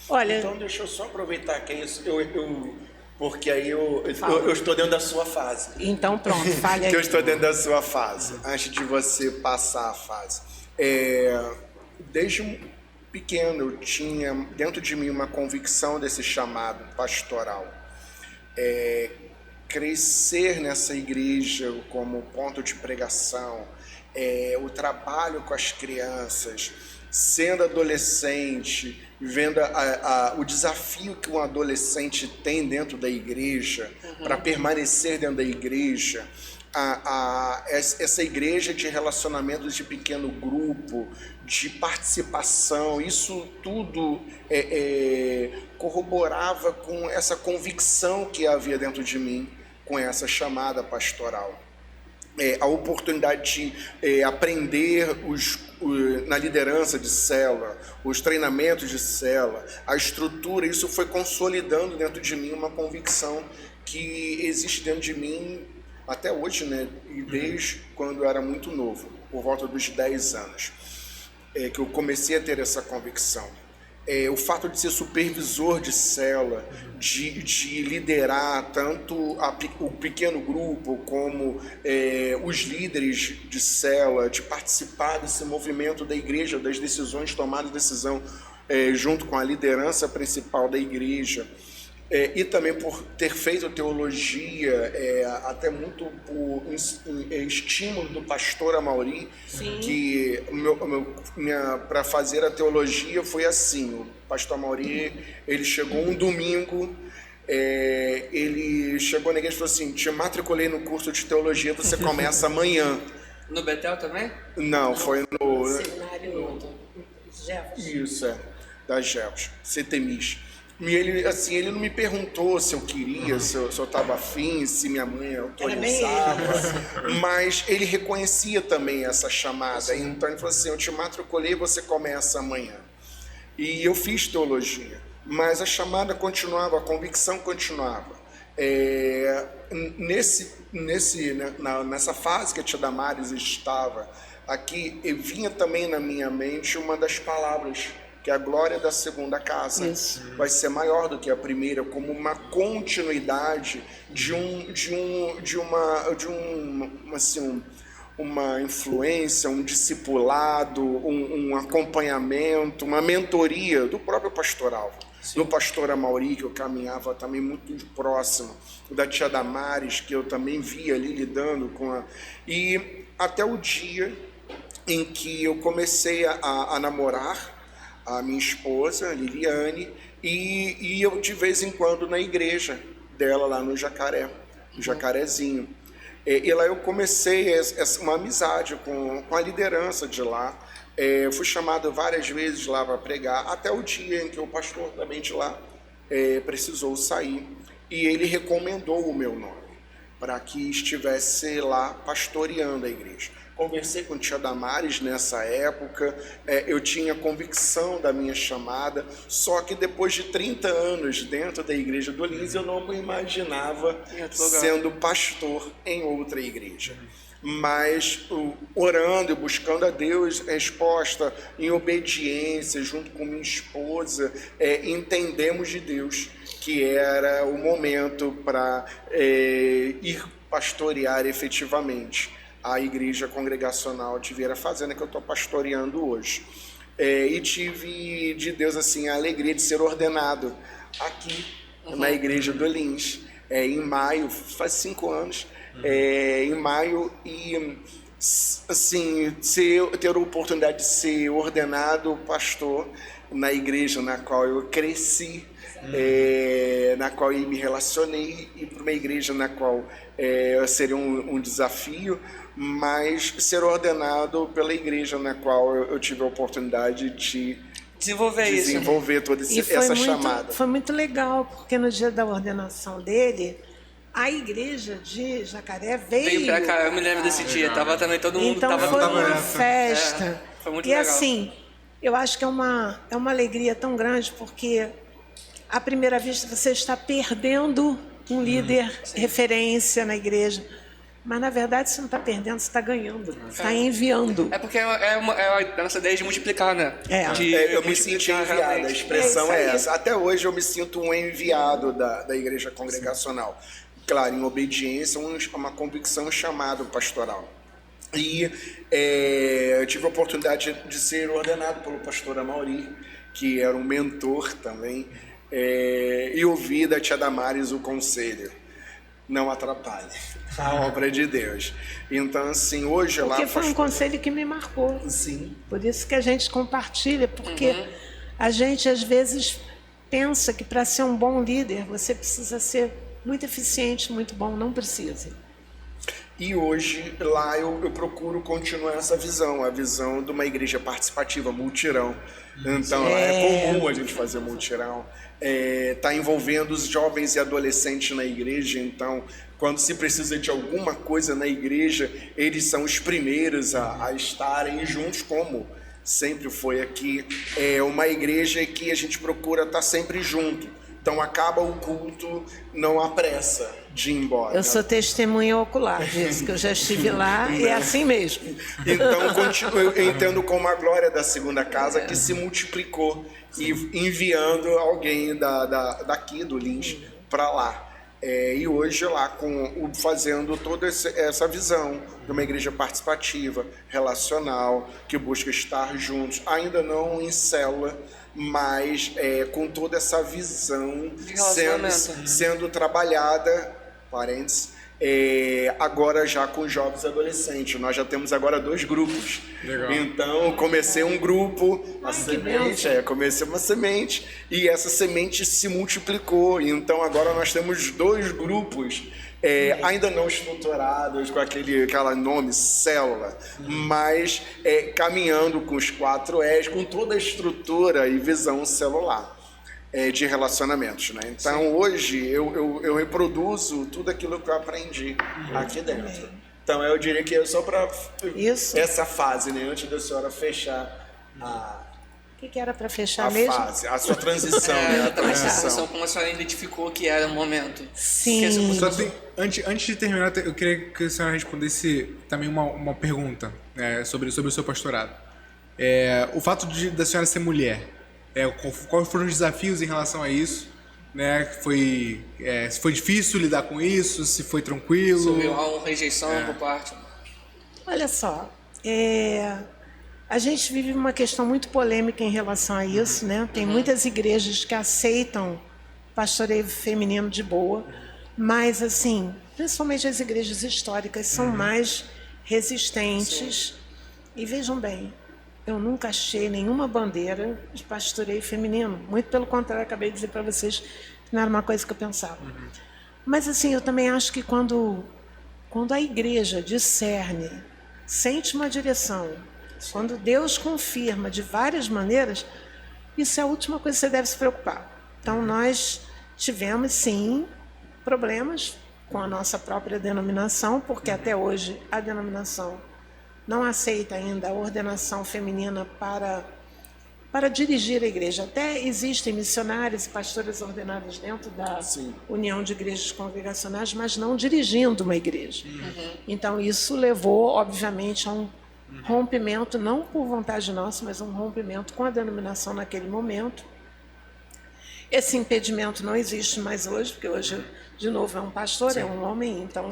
Olha... Então, deixa eu só aproveitar que é isso, porque aí eu estou dentro da sua fase. Então, pronto, fale aí. Que eu estou dentro da sua fase, antes de você passar a fase. Desde pequeno, eu tinha dentro de mim uma convicção desse chamado pastoral. Crescer nessa igreja como ponto de pregação, o trabalho com as crianças, sendo adolescente, vendo o desafio que um adolescente tem dentro da igreja, para permanecer dentro da igreja, essa igreja de relacionamentos de pequeno grupo, de participação, isso tudo corroborava com essa convicção que havia dentro de mim, com essa chamada pastoral. A oportunidade de aprender na liderança de célula, os treinamentos de célula, a estrutura, isso foi consolidando dentro de mim uma convicção que existe dentro de mim até hoje, né? E desde quando eu era muito novo, por volta dos 10 anos, que eu comecei a ter essa convicção. O fato de ser supervisor de célula, de liderar tanto o pequeno grupo como os líderes de célula, de participar desse movimento da igreja, das decisões, tomar decisão junto com a liderança principal da igreja, e também por ter feito teologia, até muito por estímulo do pastor Amaury, que para fazer a teologia foi assim: o pastor Amaury, ele chegou um domingo, ele chegou na igreja e falou assim: te matriculei no curso de teologia, você começa amanhã. No Betel também? Não, foi no Seminário Jefferson. Isso, da Jefferson, CTMIS. E ele não me perguntou se eu queria, se eu estava afim, se minha mãe autorizava, mas ele reconhecia também essa chamada. Então ele falou assim: eu te matriculei, você começa amanhã. E eu fiz teologia, mas a chamada continuava, a convicção continuava. Nessa fase que a tia Damares estava aqui, vinha também na minha mente uma das palavras, que a glória da segunda casa vai ser maior do que a primeira, como uma continuidade uma influência, um discipulado, um acompanhamento, uma mentoria do próprio pastoral. Do pastor Amaury, que eu caminhava também muito próximo, da tia Damares, que eu também via ali lidando com E até o dia em que eu comecei a namorar a minha esposa, a Liliane, e eu de vez em quando na igreja dela lá no Jacaré, no Jacarezinho. E lá eu comecei uma amizade com a liderança de lá. Eu fui chamado várias vezes lá para pregar, até o dia em que o pastor também de lá precisou sair. E ele recomendou o meu nome, para que estivesse lá pastoreando a igreja. Conversei com a tia Damares nessa época, eu tinha convicção da minha chamada, só que depois de 30 anos dentro da igreja do Lins, eu não me imaginava sendo pastor em outra igreja. Mas orando e buscando a Deus resposta em obediência, junto com minha esposa, entendemos de Deus que era o momento para ir pastorear efetivamente a igreja congregacional de Vieira Fazenda, que eu estou pastoreando hoje. E tive de Deus assim a alegria de ser ordenado aqui na igreja do Lins, em maio, faz 5 anos, em maio, e assim, ter a oportunidade de ser ordenado pastor na igreja na qual eu cresci, na qual eu me relacionei, e para uma igreja na qual seria um desafio, mas ser ordenado pela igreja na qual eu tive a oportunidade de desenvolver toda essa chamada. Foi muito legal, porque no dia da ordenação dele, a igreja de Jacaré veio pra cá. Eu me lembro desse dia, tava também todo mundo. Então foi uma festa. Foi muito e legal. Assim, eu acho que é uma alegria tão grande, porque à primeira vista você está perdendo um líder referência na igreja. Mas, na verdade, você não está perdendo, você está ganhando, está enviando. É porque a nossa ideia de multiplicar, né? Eu me sinto enviado, a expressão é essa. Até hoje eu me sinto um enviado da igreja congregacional. Claro, em obediência, uma convicção, chamado pastoral. E eu tive a oportunidade de ser ordenado pelo pastor Amaury, que era um mentor também, e ouvir da tia Damares o conselho: não atrapalhe a obra de Deus. Então, assim, hoje porque lá... foi um conselho que me marcou. Sim. Por isso que a gente compartilha, porque a gente, às vezes, pensa que para ser um bom líder, você precisa ser muito eficiente, muito bom. Não precisa. E hoje, lá, eu procuro continuar essa visão, a visão de uma igreja participativa, multirão. Então, lá é comum a gente fazer multirão. Tá envolvendo os jovens e adolescentes na igreja, então, quando se precisa de alguma coisa na igreja, eles são os primeiros a estarem juntos, como sempre foi aqui. É uma igreja que a gente procura estar sempre junto. Então, acaba o culto, não há pressa de ir embora. Eu sou testemunha ocular disso, que eu já estive lá e é assim mesmo. Então, eu entendo como a glória da segunda casa que se multiplicou e enviando alguém daqui do Lins para lá. E hoje lá fazendo toda essa visão de uma igreja participativa, relacional, que busca estar juntos, ainda não em célula, mas com toda essa visão sendo trabalhada, parênteses, agora já com jovens e adolescentes. Nós já temos agora 2 grupos. Legal. Então, comecei um grupo, comecei uma semente, e essa semente se multiplicou. Então, agora nós temos 2 grupos, ainda não estruturados, com aquele nome, célula, mas caminhando com os 4 E's, com toda a estrutura e visão celular. De relacionamentos, né? Então, hoje, eu reproduzo tudo aquilo que eu aprendi aqui dentro. Então, eu diria que é só para essa fase, né? Antes da senhora fechar O que era para fechar mesmo? Fase, a sua transição, né? A transição. Como a senhora identificou que era o momento. Sim. Só tem, antes de terminar, eu queria que a senhora respondesse também uma pergunta sobre o seu pastorado. O fato da senhora ser mulher, quais foram os desafios em relação a isso? Né? Se foi difícil lidar com isso, se foi tranquilo? Se houve uma rejeição por parte... Olha só, a gente vive uma questão muito polêmica em relação a isso, né? Tem muitas igrejas que aceitam pastoreio feminino de boa, mas, assim, principalmente as igrejas históricas são mais resistentes. Sim. E vejam bem, eu nunca achei nenhuma bandeira de pastoreio feminino. Muito pelo contrário, acabei de dizer para vocês que não era uma coisa que eu pensava. Mas, assim, eu também acho que quando a igreja discerne, sente uma direção, quando Deus confirma de várias maneiras, isso é a última coisa que você deve se preocupar. Então, nós tivemos, sim, problemas com a nossa própria denominação, porque até hoje a denominação não aceita ainda a ordenação feminina para dirigir a igreja. Até existem missionários e pastoras ordenadas dentro da União de Igrejas Congregacionais, mas não dirigindo uma igreja. Então, isso levou, obviamente, a um rompimento, não por vontade nossa, mas um rompimento com a denominação naquele momento. Esse impedimento não existe mais hoje, porque hoje, de novo, é um pastor, é um homem, então,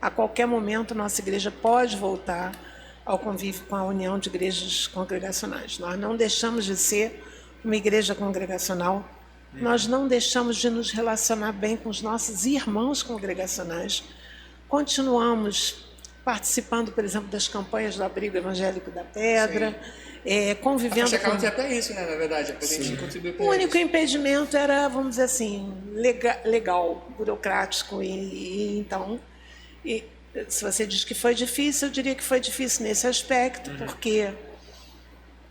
a qualquer momento, nossa igreja pode voltar ao convívio com a União de Igrejas Congregacionais. Nós não deixamos de ser uma igreja congregacional, nós não deixamos de nos relacionar bem com os nossos irmãos congregacionais, continuamos participando, por exemplo, das campanhas do Abrigo Evangélico da Pedra, convivendo Acho que com... tem até isso, né, na verdade, para a gente contribuir com O único isso. impedimento era, vamos dizer assim, legal, burocrático, então... se você diz que foi difícil, eu diria que foi difícil nesse aspecto, porque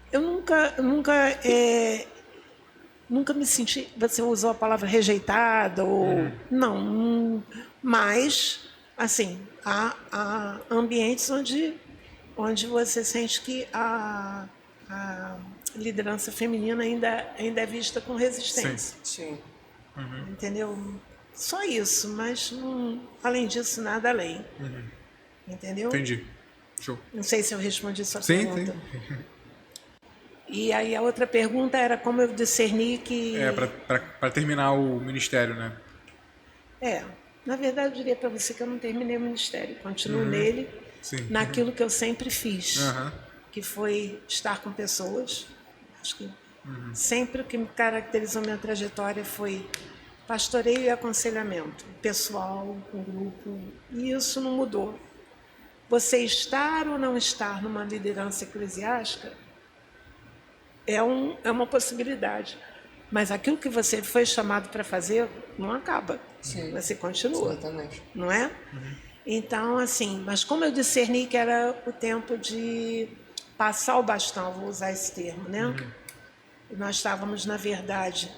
eu nunca me senti... Você usou a palavra rejeitada, ou... Não, mas, assim, há ambientes onde você sente que a liderança feminina ainda é vista com resistência. Sim. Entendeu? Só isso, mas além disso, nada além. Entendeu? Entendi. Show. Não sei se eu respondi sua Sim, pergunta. E aí a outra pergunta era como eu discerni que... Para terminar o ministério, né? Na verdade, eu diria para você que eu não terminei o ministério. Continuo nele, Sim. naquilo que eu sempre fiz, Aham. que foi estar com pessoas. Acho que sempre o que me caracterizou minha trajetória foi pastoreio e aconselhamento, pessoal, com grupo, e isso não mudou. Você estar ou não estar numa liderança eclesiástica é uma possibilidade, mas aquilo que você foi chamado para fazer não acaba, você continua, Exatamente. não é? Então, assim, mas como eu discerni que era o tempo de passar o bastão, vou usar esse termo, né? Nós estávamos, na verdade,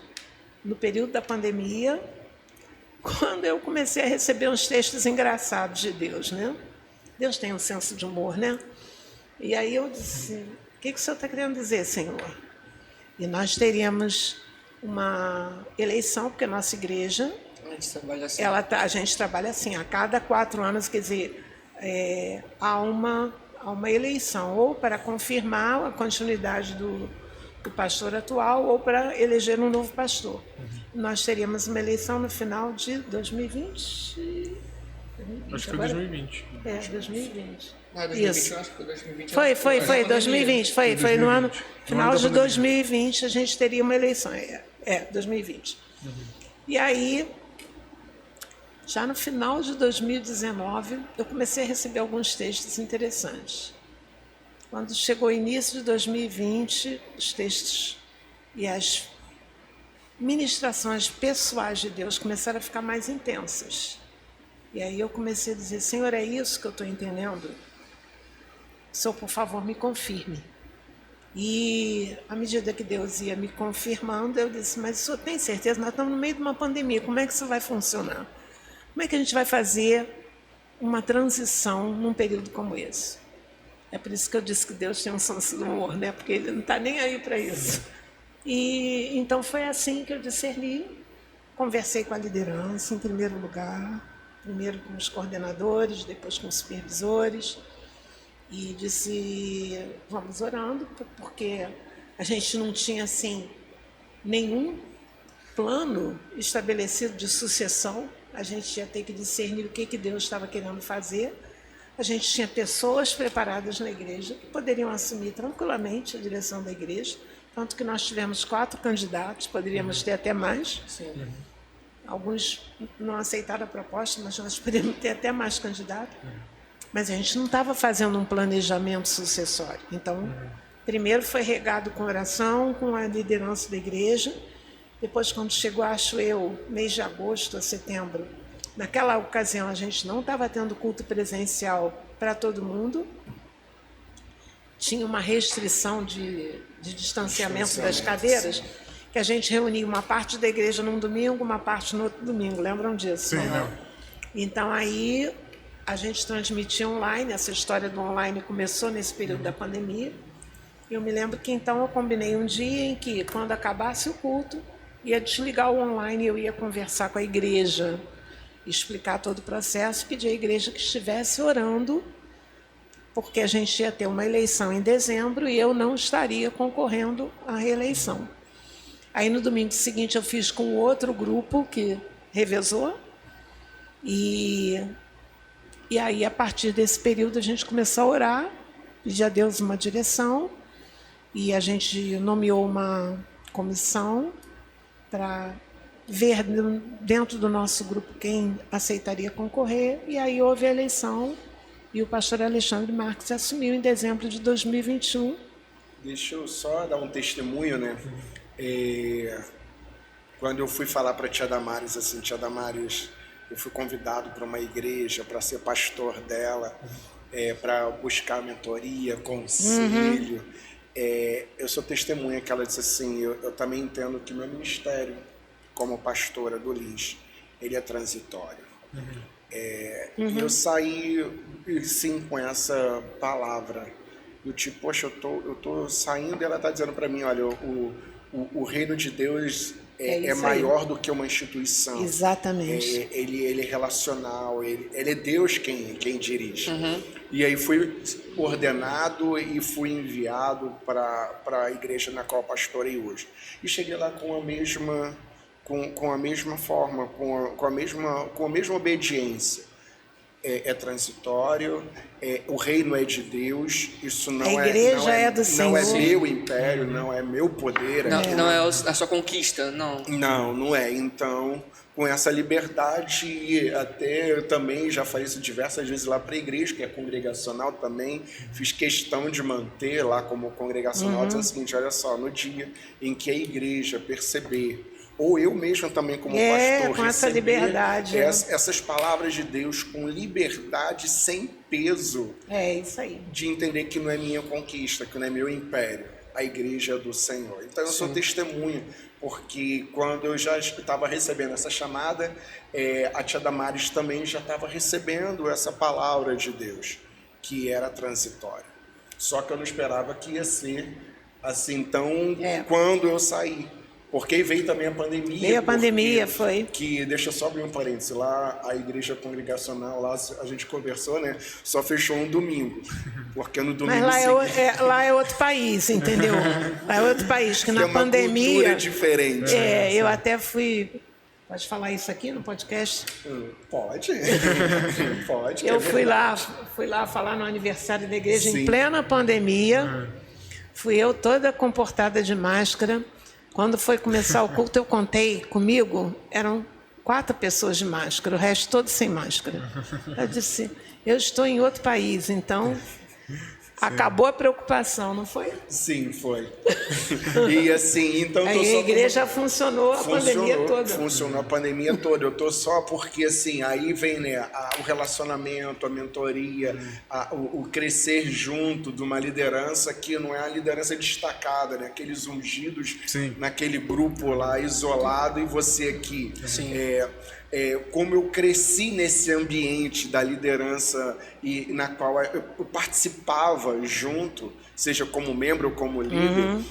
no período da pandemia, quando eu comecei a receber uns textos engraçados de Deus, né? Deus tem um senso de humor, né? E aí eu disse, o que o senhor está querendo dizer, Senhor? E nós teríamos uma eleição, porque a nossa igreja, A gente trabalha assim. a gente trabalha assim, a cada 4 anos, quer dizer, há uma eleição, ou para confirmar a continuidade do pastor atual ou para eleger um novo pastor. Nós teríamos uma eleição no final de 2020. Acho que foi 2020. 2020. Ah, 2020, Isso. eu acho que foi 2020. Foi 2020. Foi no ano final da de pandemia. 2020 a gente teria uma eleição. 2020. E aí, já no final de 2019, eu comecei a receber alguns textos interessantes. Quando chegou o início de 2020, os textos e as ministrações pessoais de Deus começaram a ficar mais intensas. E aí eu comecei a dizer, Senhor, é isso que eu estou entendendo? Senhor, por favor, me confirme. E à medida que Deus ia me confirmando, eu disse, mas o senhor tem certeza? Nós estamos no meio de uma pandemia, como é que isso vai funcionar? Como é que a gente vai fazer uma transição num período como esse? É por isso que eu disse que Deus tem um senso do humor, né? Porque Ele não está nem aí para isso. E então foi assim que eu discerni, conversei com a liderança, em primeiro lugar, primeiro com os coordenadores, depois com os supervisores, e disse, vamos orando, porque a gente não tinha, assim, nenhum plano estabelecido de sucessão, a gente ia ter que discernir o que Deus estava querendo fazer. A gente tinha pessoas preparadas na igreja que poderiam assumir tranquilamente a direção da igreja, tanto que nós tivemos 4 candidatos, poderíamos ter até mais. Sim. Alguns não aceitaram a proposta, mas nós poderíamos ter até mais candidatos. Mas a gente não estava fazendo um planejamento sucessório. Então, primeiro foi regado com oração, com a liderança da igreja. Depois, quando chegou, acho eu, mês de agosto a setembro, naquela ocasião a gente não estava tendo culto presencial para todo mundo. Tinha uma restrição de distanciamento das cadeiras, que a gente reunia uma parte da igreja num domingo, uma parte no outro domingo. Lembram disso? Sim, não? lembro. Então aí a gente transmitia online, essa história do online começou nesse período da pandemia. Eu me lembro que então eu combinei um dia em que, quando acabasse o culto, ia desligar o online e eu ia conversar com a igreja, explicar todo o processo, pedir à igreja que estivesse orando, porque a gente ia ter uma eleição em dezembro e eu não estaria concorrendo à reeleição. Aí no domingo seguinte eu fiz com outro grupo que revezou, e aí a partir desse período a gente começou a orar, pedir a Deus uma direção, e a gente nomeou uma comissão para ver dentro do nosso grupo quem aceitaria concorrer, e aí houve a eleição e o pastor Alexandre Marques assumiu em dezembro de 2021. Deixa eu só dar um testemunho, né? Quando eu fui falar para a tia Damares, assim, tia Damares, eu fui convidado para uma igreja para ser pastor dela, para buscar mentoria, conselho. Eu sou testemunha que ela disse assim, eu também entendo que meu ministério como pastora do Lins, ele é transitório. E eu saí, sim, com essa palavra do tipo, poxa, eu tô saindo e ela está dizendo para mim, olha, o reino de Deus é maior do que uma instituição. Exatamente. Ele é relacional, ele é Deus quem dirige. E aí fui ordenado e fui enviado para a igreja na qual pastorei hoje. E cheguei lá com a mesma forma, com a mesma obediência. É transitório, o reino é de Deus, isso não a igreja é do não é Senhor. meu império, não é meu poder. Não é a sua conquista, não. Não é. Então, com essa liberdade, até eu também já falei isso diversas vezes lá para a igreja, que é congregacional também, fiz questão de manter lá como congregacional, dizendo o seguinte, olha só, no dia em que a igreja perceber, ou eu mesmo também como pastor, com essa liberdade. Essas palavras de Deus com liberdade, sem peso. É isso aí. De entender que não é minha conquista, que não é meu império. A igreja é do Senhor. Então eu sou testemunha, porque quando eu já estava recebendo essa chamada, a tia Damares também já estava recebendo essa palavra de Deus, que era transitória. Só que eu não esperava que ia ser assim tão quando eu saí. Porque veio também a pandemia. Veio a pandemia, foi. Que, deixa eu só abrir um parênteses, lá a igreja congregacional, lá a gente conversou, né? Só fechou um domingo. Porque no domingo Mas lá é outro país, entendeu? Lá é outro país, que na pandemia... Uma cultura diferente. Eu até fui... Pode falar isso aqui no podcast? Pode. Pode. Eu fui lá falar no aniversário da igreja em plena pandemia. Fui eu toda comportada de máscara. Quando foi começar o culto, eu contei comigo, eram 4 pessoas de máscara, o resto todos sem máscara. Eu disse, eu estou em outro país, então acabou a preocupação, não foi? Sim, foi. E assim, então... A igreja funcionou a pandemia toda. Funcionou a pandemia toda. Eu tô só porque, assim, aí vem, né, o relacionamento, a mentoria, o crescer junto de uma liderança que não é a liderança destacada, né? Aqueles ungidos naquele grupo lá, isolado, e você aqui. Como eu cresci nesse ambiente da liderança e na qual eu participava junto, seja como membro ou como líder,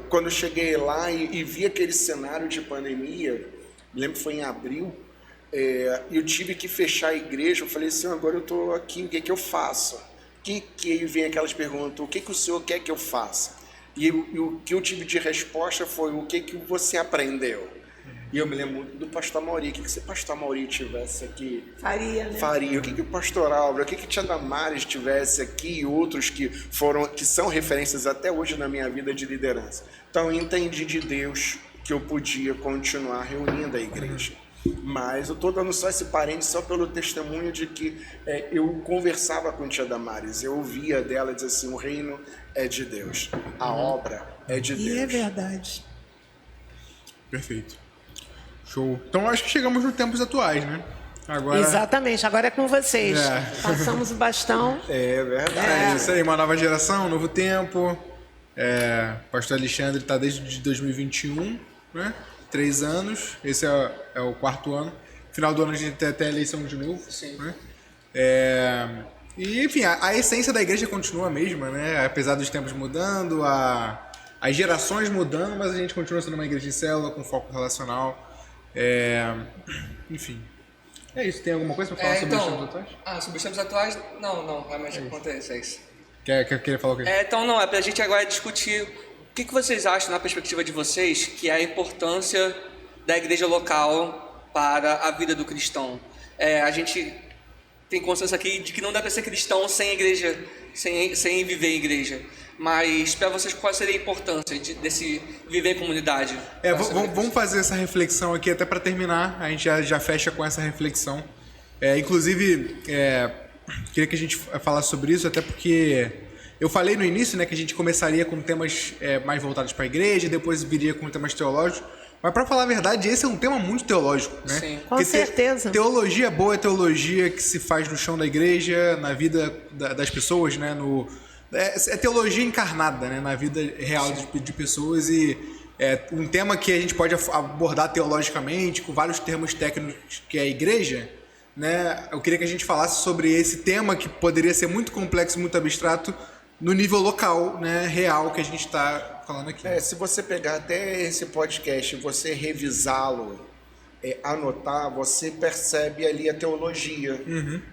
quando eu cheguei lá e vi aquele cenário de pandemia, lembro que foi em abril, eu tive que fechar a igreja. Eu falei assim, agora eu estou aqui, o que eu faço? Que aí vem aquelas perguntas, o que o senhor quer que eu faça? E o que eu tive de resposta foi, o que você aprendeu? E eu me lembro muito do pastor Mauri. O que se o pastor Mauri tivesse aqui? Faria, né? Faria. O que o pastor Álvaro, o que tia Damares tivesse aqui, e outros que são referências até hoje na minha vida de liderança. Então eu entendi de Deus que eu podia continuar reunindo a igreja. Mas eu estou dando só esse parênteses só pelo testemunho de que eu conversava com tia Damares, eu ouvia dela dizer assim, o reino é de Deus, a obra é de Deus. E é verdade. Perfeito. Show. Então acho que chegamos nos tempos atuais, né? Agora... Exatamente, agora é com vocês. Passamos o bastão. É verdade. É isso aí, uma nova geração, um novo tempo. O pastor Alexandre está desde 2021, né? 3 anos. Esse é o 4º ano. final do ano a gente tem até a eleição de novo. Sim. Né? E, enfim, a essência da igreja continua a mesma, né? Apesar dos tempos mudando, as gerações mudando, mas a gente continua sendo uma igreja de célula, com foco relacional. Enfim. É isso. Tem alguma coisa pra falar sobre os tempos atuais? Sobre os tempos atuais, não, realmente acontece, é isso. Quer falar o quê? Então, não, é pra gente agora discutir o que vocês acham, na perspectiva de vocês, que é a importância da igreja local para a vida do cristão. A gente tem consciência aqui de que não dá para ser cristão sem igreja, sem viver em igreja. Mas para vocês, qual seria a importância desse viver em comunidade? Vamos fazer essa reflexão aqui até para terminar. A gente já fecha com essa reflexão. Inclusive, queria que a gente falasse sobre isso, até porque eu falei no início, né, que a gente começaria com temas mais voltados para a igreja, e depois viria com temas teológicos. Mas, para falar a verdade, esse é um tema muito teológico, né? Sim. Com certeza. Teologia boa é teologia que se faz no chão da igreja, na vida das pessoas, né? É teologia encarnada, né? Na vida real de pessoas, e é um tema que a gente pode abordar teologicamente, com vários termos técnicos, que é a igreja, né? Eu queria que a gente falasse sobre esse tema que poderia ser muito complexo, muito abstrato, no nível local, né, real, que a gente está falando aqui. Se você pegar até esse podcast e você revisá-lo, anotar, você percebe ali a teologia,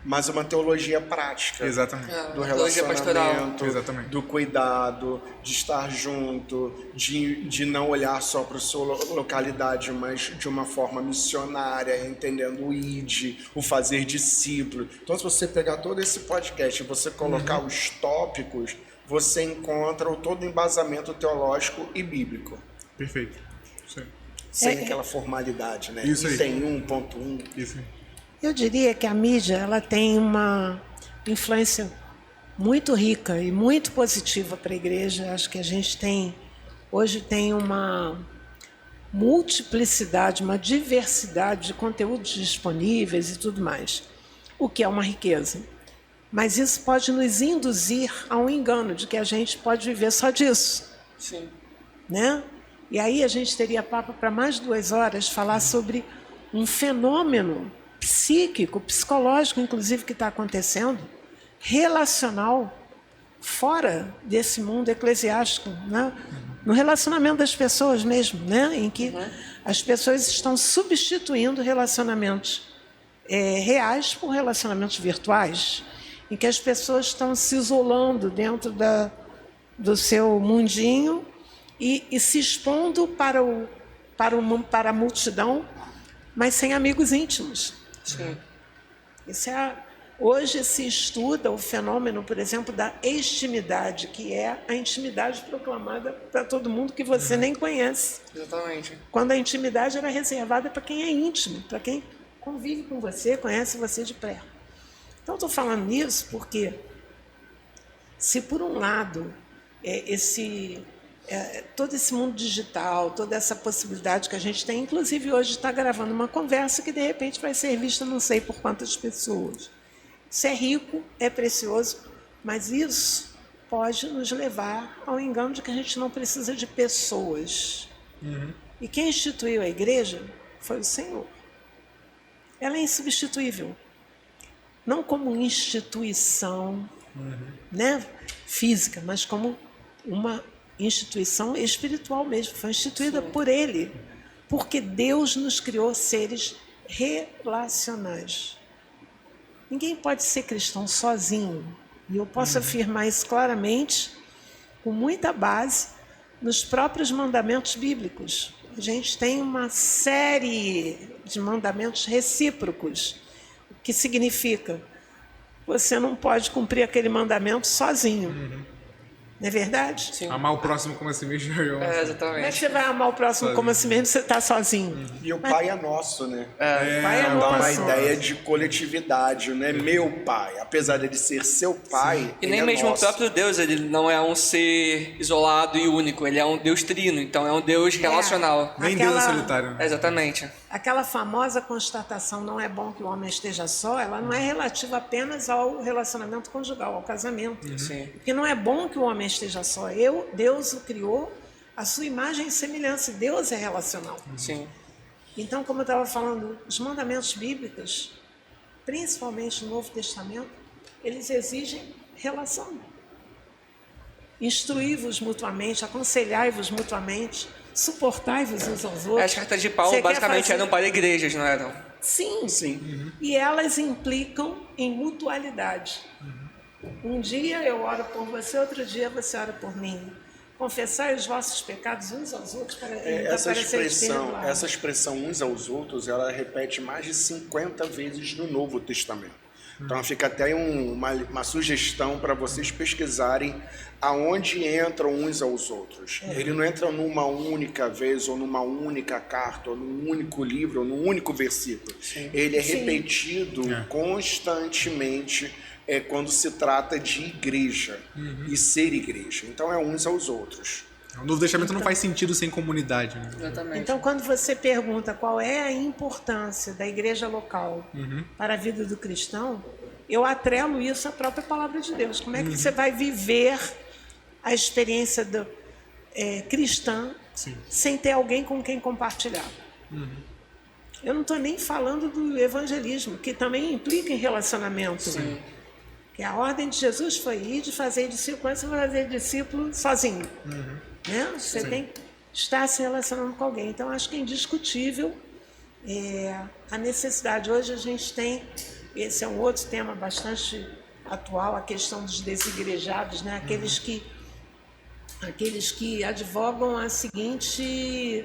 mas uma teologia prática. Exatamente. Do teologia pastoral. relacionamento, Exatamente. do cuidado, de estar junto, de não olhar só para a sua localidade, mas de uma forma missionária, entendendo o ID, o fazer discípulo. Então, se você pegar todo esse podcast e você colocar os tópicos, você encontra todo o embasamento teológico e bíblico. Perfeito. Isso aí. Sem aquela formalidade, né? Isso aí. Tem 1.1. Isso aí. Eu diria que a mídia ela tem uma influência muito rica e muito positiva para a igreja. Acho que a gente hoje tem uma multiplicidade, uma diversidade de conteúdos disponíveis e tudo mais, o que é uma riqueza. Mas isso pode nos induzir a um engano de que a gente pode viver só disso. Sim. Né? E aí a gente teria papo para mais de 2 horas falar sobre um fenômeno psíquico, psicológico, inclusive, que está acontecendo, relacional, fora desse mundo eclesiástico, né? No relacionamento das pessoas mesmo, né? Em que as pessoas estão substituindo relacionamentos reais por relacionamentos virtuais, em que as pessoas estão se isolando dentro do seu mundinho e se expondo para a multidão, mas sem amigos íntimos. Sim. Hoje se estuda o fenômeno, por exemplo, da extimidade, que é a intimidade proclamada para todo mundo que você nem conhece. Exatamente. Quando a intimidade era reservada para quem é íntimo, para quem convive com você, conhece você de perto. Então, estou falando nisso porque, se por um lado todo esse mundo digital, toda essa possibilidade que a gente tem, inclusive hoje está gravando uma conversa que de repente vai ser vista não sei por quantas pessoas. Isso é rico, é precioso, mas isso pode nos levar ao engano de que a gente não precisa de pessoas. E quem instituiu a igreja foi o Senhor. Ela é insubstituível. Não como instituição né, física, mas como uma instituição espiritual mesmo. Foi instituída por Ele, porque Deus nos criou seres relacionais. Ninguém pode ser cristão sozinho. E eu posso afirmar isso claramente, com muita base, nos próprios mandamentos bíblicos. A gente tem uma série de mandamentos recíprocos, o que significa você não pode cumprir aquele mandamento sozinho. Não é verdade? Sim. Amar o próximo como a si mesmo. Como é que Exatamente. você vai amar o próximo como a si mesmo se você está sozinho? E o Pai é nosso, né? Pai é Dá uma nosso. ideia de coletividade, não é meu Pai. Apesar dele ser seu Pai, E ele nem é mesmo nosso. o próprio Deus, ele não é um ser isolado e único, ele é um Deus trino, então é um Deus relacional. Nem Aquela- Deus é solitário. Né? Exatamente. Aquela famosa constatação, não é bom que o homem esteja só, ela não é relativa apenas ao relacionamento conjugal, ao casamento. Sim. Porque não é bom que o homem esteja só. Deus o criou, a sua imagem e semelhança. Deus é relacional. Sim. Então, como eu estava falando, os mandamentos bíblicos, principalmente no Novo Testamento, eles exigem relação. Instruí-vos mutuamente, aconselhai-vos mutuamente, suportai-vos uns aos outros. As cartas de Paulo Você quer basicamente fazer- eram para igrejas, não eram? Sim. Sim. E elas implicam em mutualidade. Um dia eu oro por você, outro dia você ora por mim. Confessai os vossos pecados uns aos outros para Essa seres perdoados. essa expressão uns aos outros, ela repete mais de 50 vezes no Novo Testamento. Então fica até uma sugestão para vocês pesquisarem aonde entram uns aos outros. Ele não entra numa única vez, ou numa única carta, ou num único livro, ou num único versículo. Ele é repetido constantemente quando se trata de igreja e ser igreja. Então é uns aos outros. O Novo Testamento não faz sentido sem comunidade. Né? Exatamente. Então, quando você pergunta qual é a importância da igreja local para a vida do cristão, eu atrelo isso à própria palavra de Deus. Como é que você vai viver a experiência cristã sem ter alguém com quem compartilhar? Eu não estou nem falando do evangelismo, que também implica em relacionamento. Sim. Que a ordem de Jesus foi ir de fazer discípulo, mas você vai fazer discípulo sozinho. Né? Você tem que estar se relacionando com alguém. Então, acho que é indiscutível a necessidade. Hoje a gente tem, esse é um outro tema bastante atual, a questão dos desigrejados, né? Aqueles que advogam a seguinte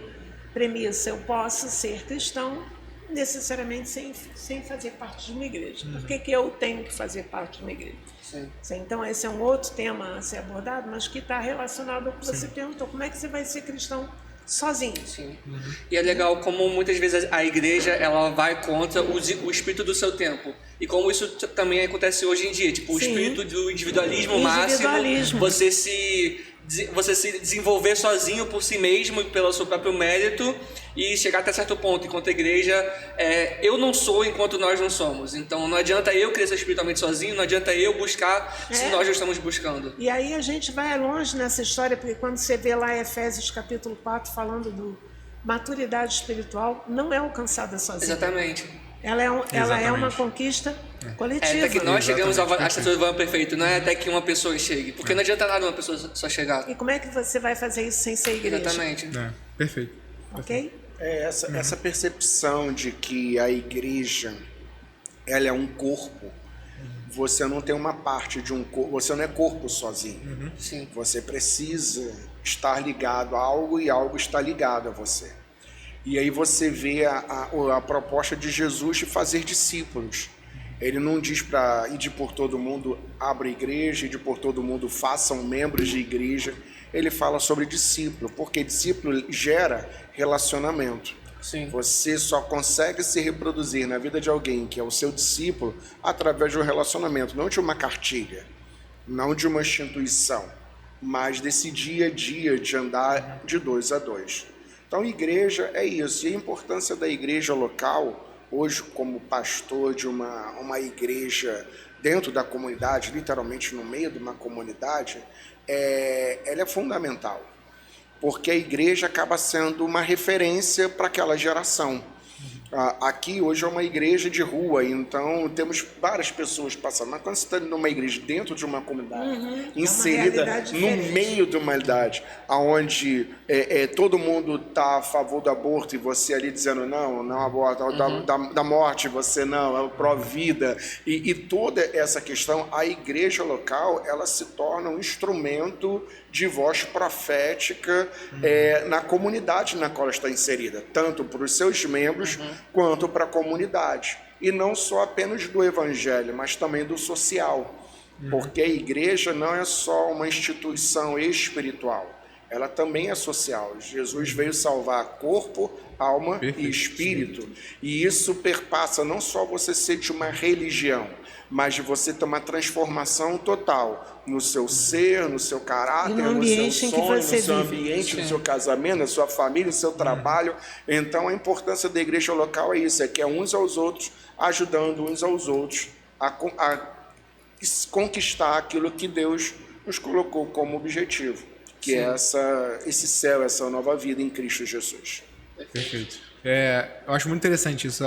premissa: eu posso ser cristão necessariamente sem fazer parte de uma igreja. Por que eu tenho que fazer parte de uma igreja? Então, esse é um outro tema a ser abordado, mas que está relacionado ao que você perguntou. Como é que você vai ser cristão sozinho? Sim. E é legal como muitas vezes a igreja ela vai contra o espírito do seu tempo. E como isso também acontece hoje em dia. Tipo, o espírito do individualismo máximo, você se desenvolver sozinho por si mesmo, pelo seu próprio mérito e chegar até certo ponto. Enquanto a igreja, eu não sou enquanto nós não somos. Então não adianta eu crescer espiritualmente sozinho, não adianta eu buscar se nós já estamos buscando. E aí a gente vai longe nessa história, porque quando você vê lá Efésios capítulo 4 falando do maturidade espiritual, não é alcançada sozinha. Exatamente. Ela é uma conquista coletiva. Até que nós chegamos à estatura do varão perfeito, não é até que uma pessoa chegue. Porque não adianta nada uma pessoa só chegar. E como é que você vai fazer isso sem ser igreja? Exatamente. Perfeito. Ok? Essa percepção de que a igreja ela é um corpo, você não tem uma parte de um corpo, você não é corpo sozinho. Sim. Você precisa estar ligado a algo e algo está ligado a você. E aí você vê a proposta de Jesus de fazer discípulos. Ele não diz para ir de por todo mundo, abra igreja, ir de por todo mundo, façam membros de igreja. Ele fala sobre discípulo, porque discípulo gera relacionamento. Sim. Você só consegue se reproduzir na vida de alguém que é o seu discípulo através de um relacionamento, não de uma cartilha, não de uma instituição, mas desse dia a dia de andar de 2 a 2. Então, igreja é isso. E a importância da igreja local, hoje, como pastor de uma igreja dentro da comunidade, literalmente no meio de uma comunidade, ela é fundamental. Porque a igreja acaba sendo uma referência para aquela geração. Aqui hoje é uma igreja de rua, então temos várias pessoas passando. Mas quando você está numa igreja dentro de uma comunidade, inserida no meio de uma realidade, onde todo mundo está a favor do aborto e você ali dizendo não aborto, da morte você não, é pró-vida, e toda essa questão, a igreja local ela se torna um instrumento de voz profética na comunidade na qual ela está inserida, tanto para os seus membros quanto para a comunidade. E não só apenas do evangelho, mas também do social. Porque a igreja não é só uma instituição espiritual, ela também é social. Jesus veio salvar corpo, alma e espírito. E isso perpassa não só você ser de uma religião, mas de você ter uma transformação total no seu ser, no seu caráter, no seu sonho, no seu ambiente, no seu casamento, na sua família, no seu trabalho. Então a importância da igreja local é isso, que é uns aos outros, ajudando uns aos outros a conquistar aquilo que Deus nos colocou como objetivo, que é esse céu, essa nova vida em Cristo Jesus. Perfeito. Eu acho muito interessante isso.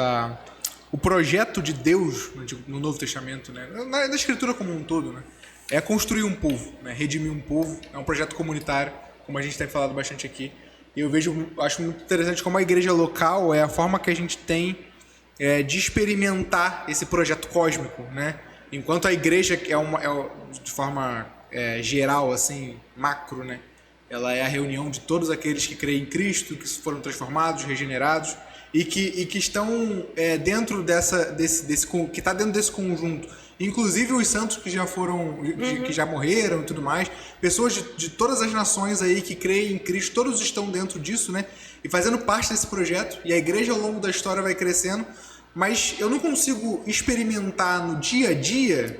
O projeto de Deus no Novo Testamento, né? Na Escritura como um todo, né? É construir um povo, né? Redimir um povo. É um projeto comunitário, como a gente tem falado bastante aqui. E acho muito interessante como a igreja local é a forma que a gente tem de experimentar esse projeto cósmico, né? Enquanto a igreja de forma geral, assim, macro, né? Ela é a reunião de todos aqueles que creem em Cristo, que foram transformados, regenerados e que estão dentro que está dentro desse conjunto. Inclusive os santos que já foram, que já morreram e tudo mais, pessoas de todas as nações aí que creem em Cristo, todos estão dentro disso, né? E fazendo parte desse projeto. E a igreja ao longo da história vai crescendo. Mas eu não consigo experimentar no dia a dia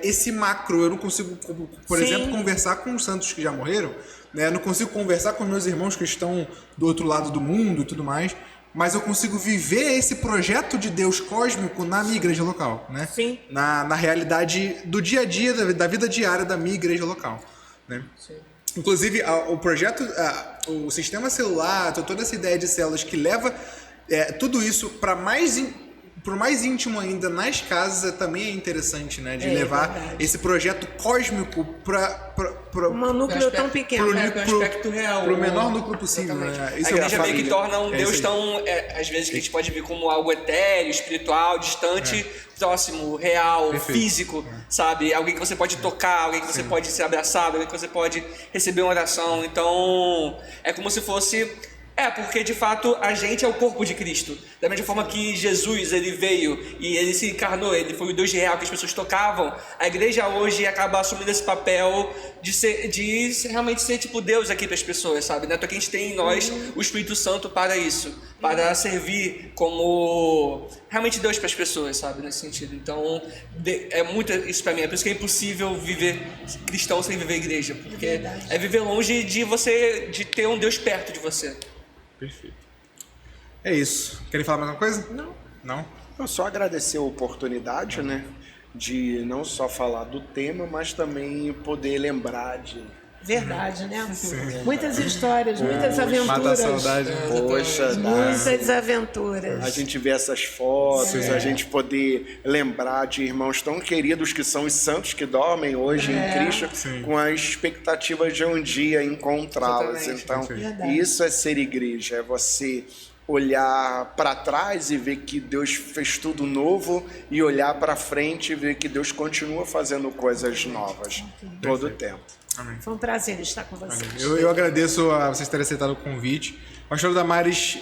esse macro. Eu não consigo, por exemplo, conversar com os santos que já morreram. Né? Eu não consigo conversar com meus irmãos que estão do outro lado do mundo e tudo mais. Mas eu consigo viver esse projeto de Deus cósmico na minha igreja local. Né? Sim. Na realidade do dia a dia, da vida diária da minha igreja local. Né? Sim. Inclusive, o projeto, o sistema celular, toda essa ideia de células que leva... tudo isso para mais íntimo ainda nas casas também é interessante, né? De levar esse projeto cósmico para um núcleo tão pequeno, para o aspecto real, para o menor núcleo possível. Né? Isso a igreja meio que torna um Deus tão, às vezes, que a gente pode ver como algo etéreo, espiritual, distante, próximo, real, físico, sabe? Alguém que você pode tocar, alguém que você pode ser abraçado, alguém que você pode receber uma oração. Então, é como se fosse... porque de fato a gente é o corpo de Cristo. Da mesma forma que Jesus, ele veio e ele se encarnou, ele foi o Deus real que as pessoas tocavam, a igreja hoje acaba assumindo esse papel de realmente ser tipo Deus aqui para as pessoas, sabe? Né? Então a gente tem em nós o Espírito Santo para isso, para servir como realmente Deus para as pessoas, sabe? Nesse sentido. Então é muito isso para mim, é por isso que é impossível viver cristão sem viver igreja, porque é viver longe de ter um Deus perto de você. Perfeito. É isso. Querem falar mais alguma coisa? Não. Não? Eu só agradecer a oportunidade, né? De não só falar do tema, mas também poder lembrar de... Verdade, né? Muitas histórias, muitas aventuras. Mata a saudade. Poxa, muitas aventuras. A gente vê essas fotos, a gente poder lembrar de irmãos tão queridos que são os santos que dormem hoje em Cristo, com a expectativa de um dia encontrá-los. Então, isso é ser igreja, é você olhar para trás e ver que Deus fez tudo novo e olhar para frente e ver que Deus continua fazendo coisas novas todo o tempo. Amém. Foi um prazer estar com vocês. Eu agradeço a vocês terem aceitado o convite. O pastor Damares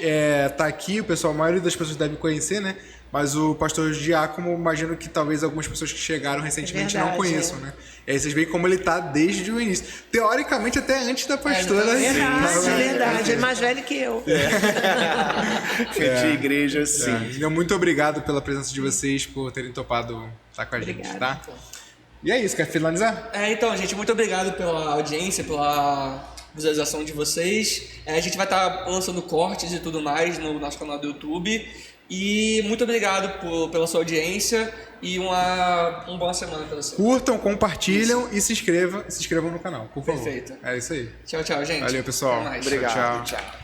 está aqui, o pessoal, a maioria das pessoas deve conhecer, né? Mas o pastor Giacomo, imagino que talvez algumas pessoas que chegaram recentemente não conheçam, né? E aí vocês veem como ele está desde o início. Teoricamente, até antes da pastora. Verdade. É mais velho que eu. De igreja, sim. Então, muito obrigado pela presença de vocês, por terem topado estar com a gente, tá? E é isso, quer finalizar? Então, gente, muito obrigado pela audiência, pela visualização de vocês. A gente vai estar lançando cortes e tudo mais no nosso canal do YouTube. E muito obrigado pela sua audiência e uma boa semana para vocês. Curtam, compartilham e se inscrevam no canal, por favor. Perfeito. É isso aí. Tchau, gente. Valeu, pessoal. Até mais. Obrigado. Tchau. Tchau.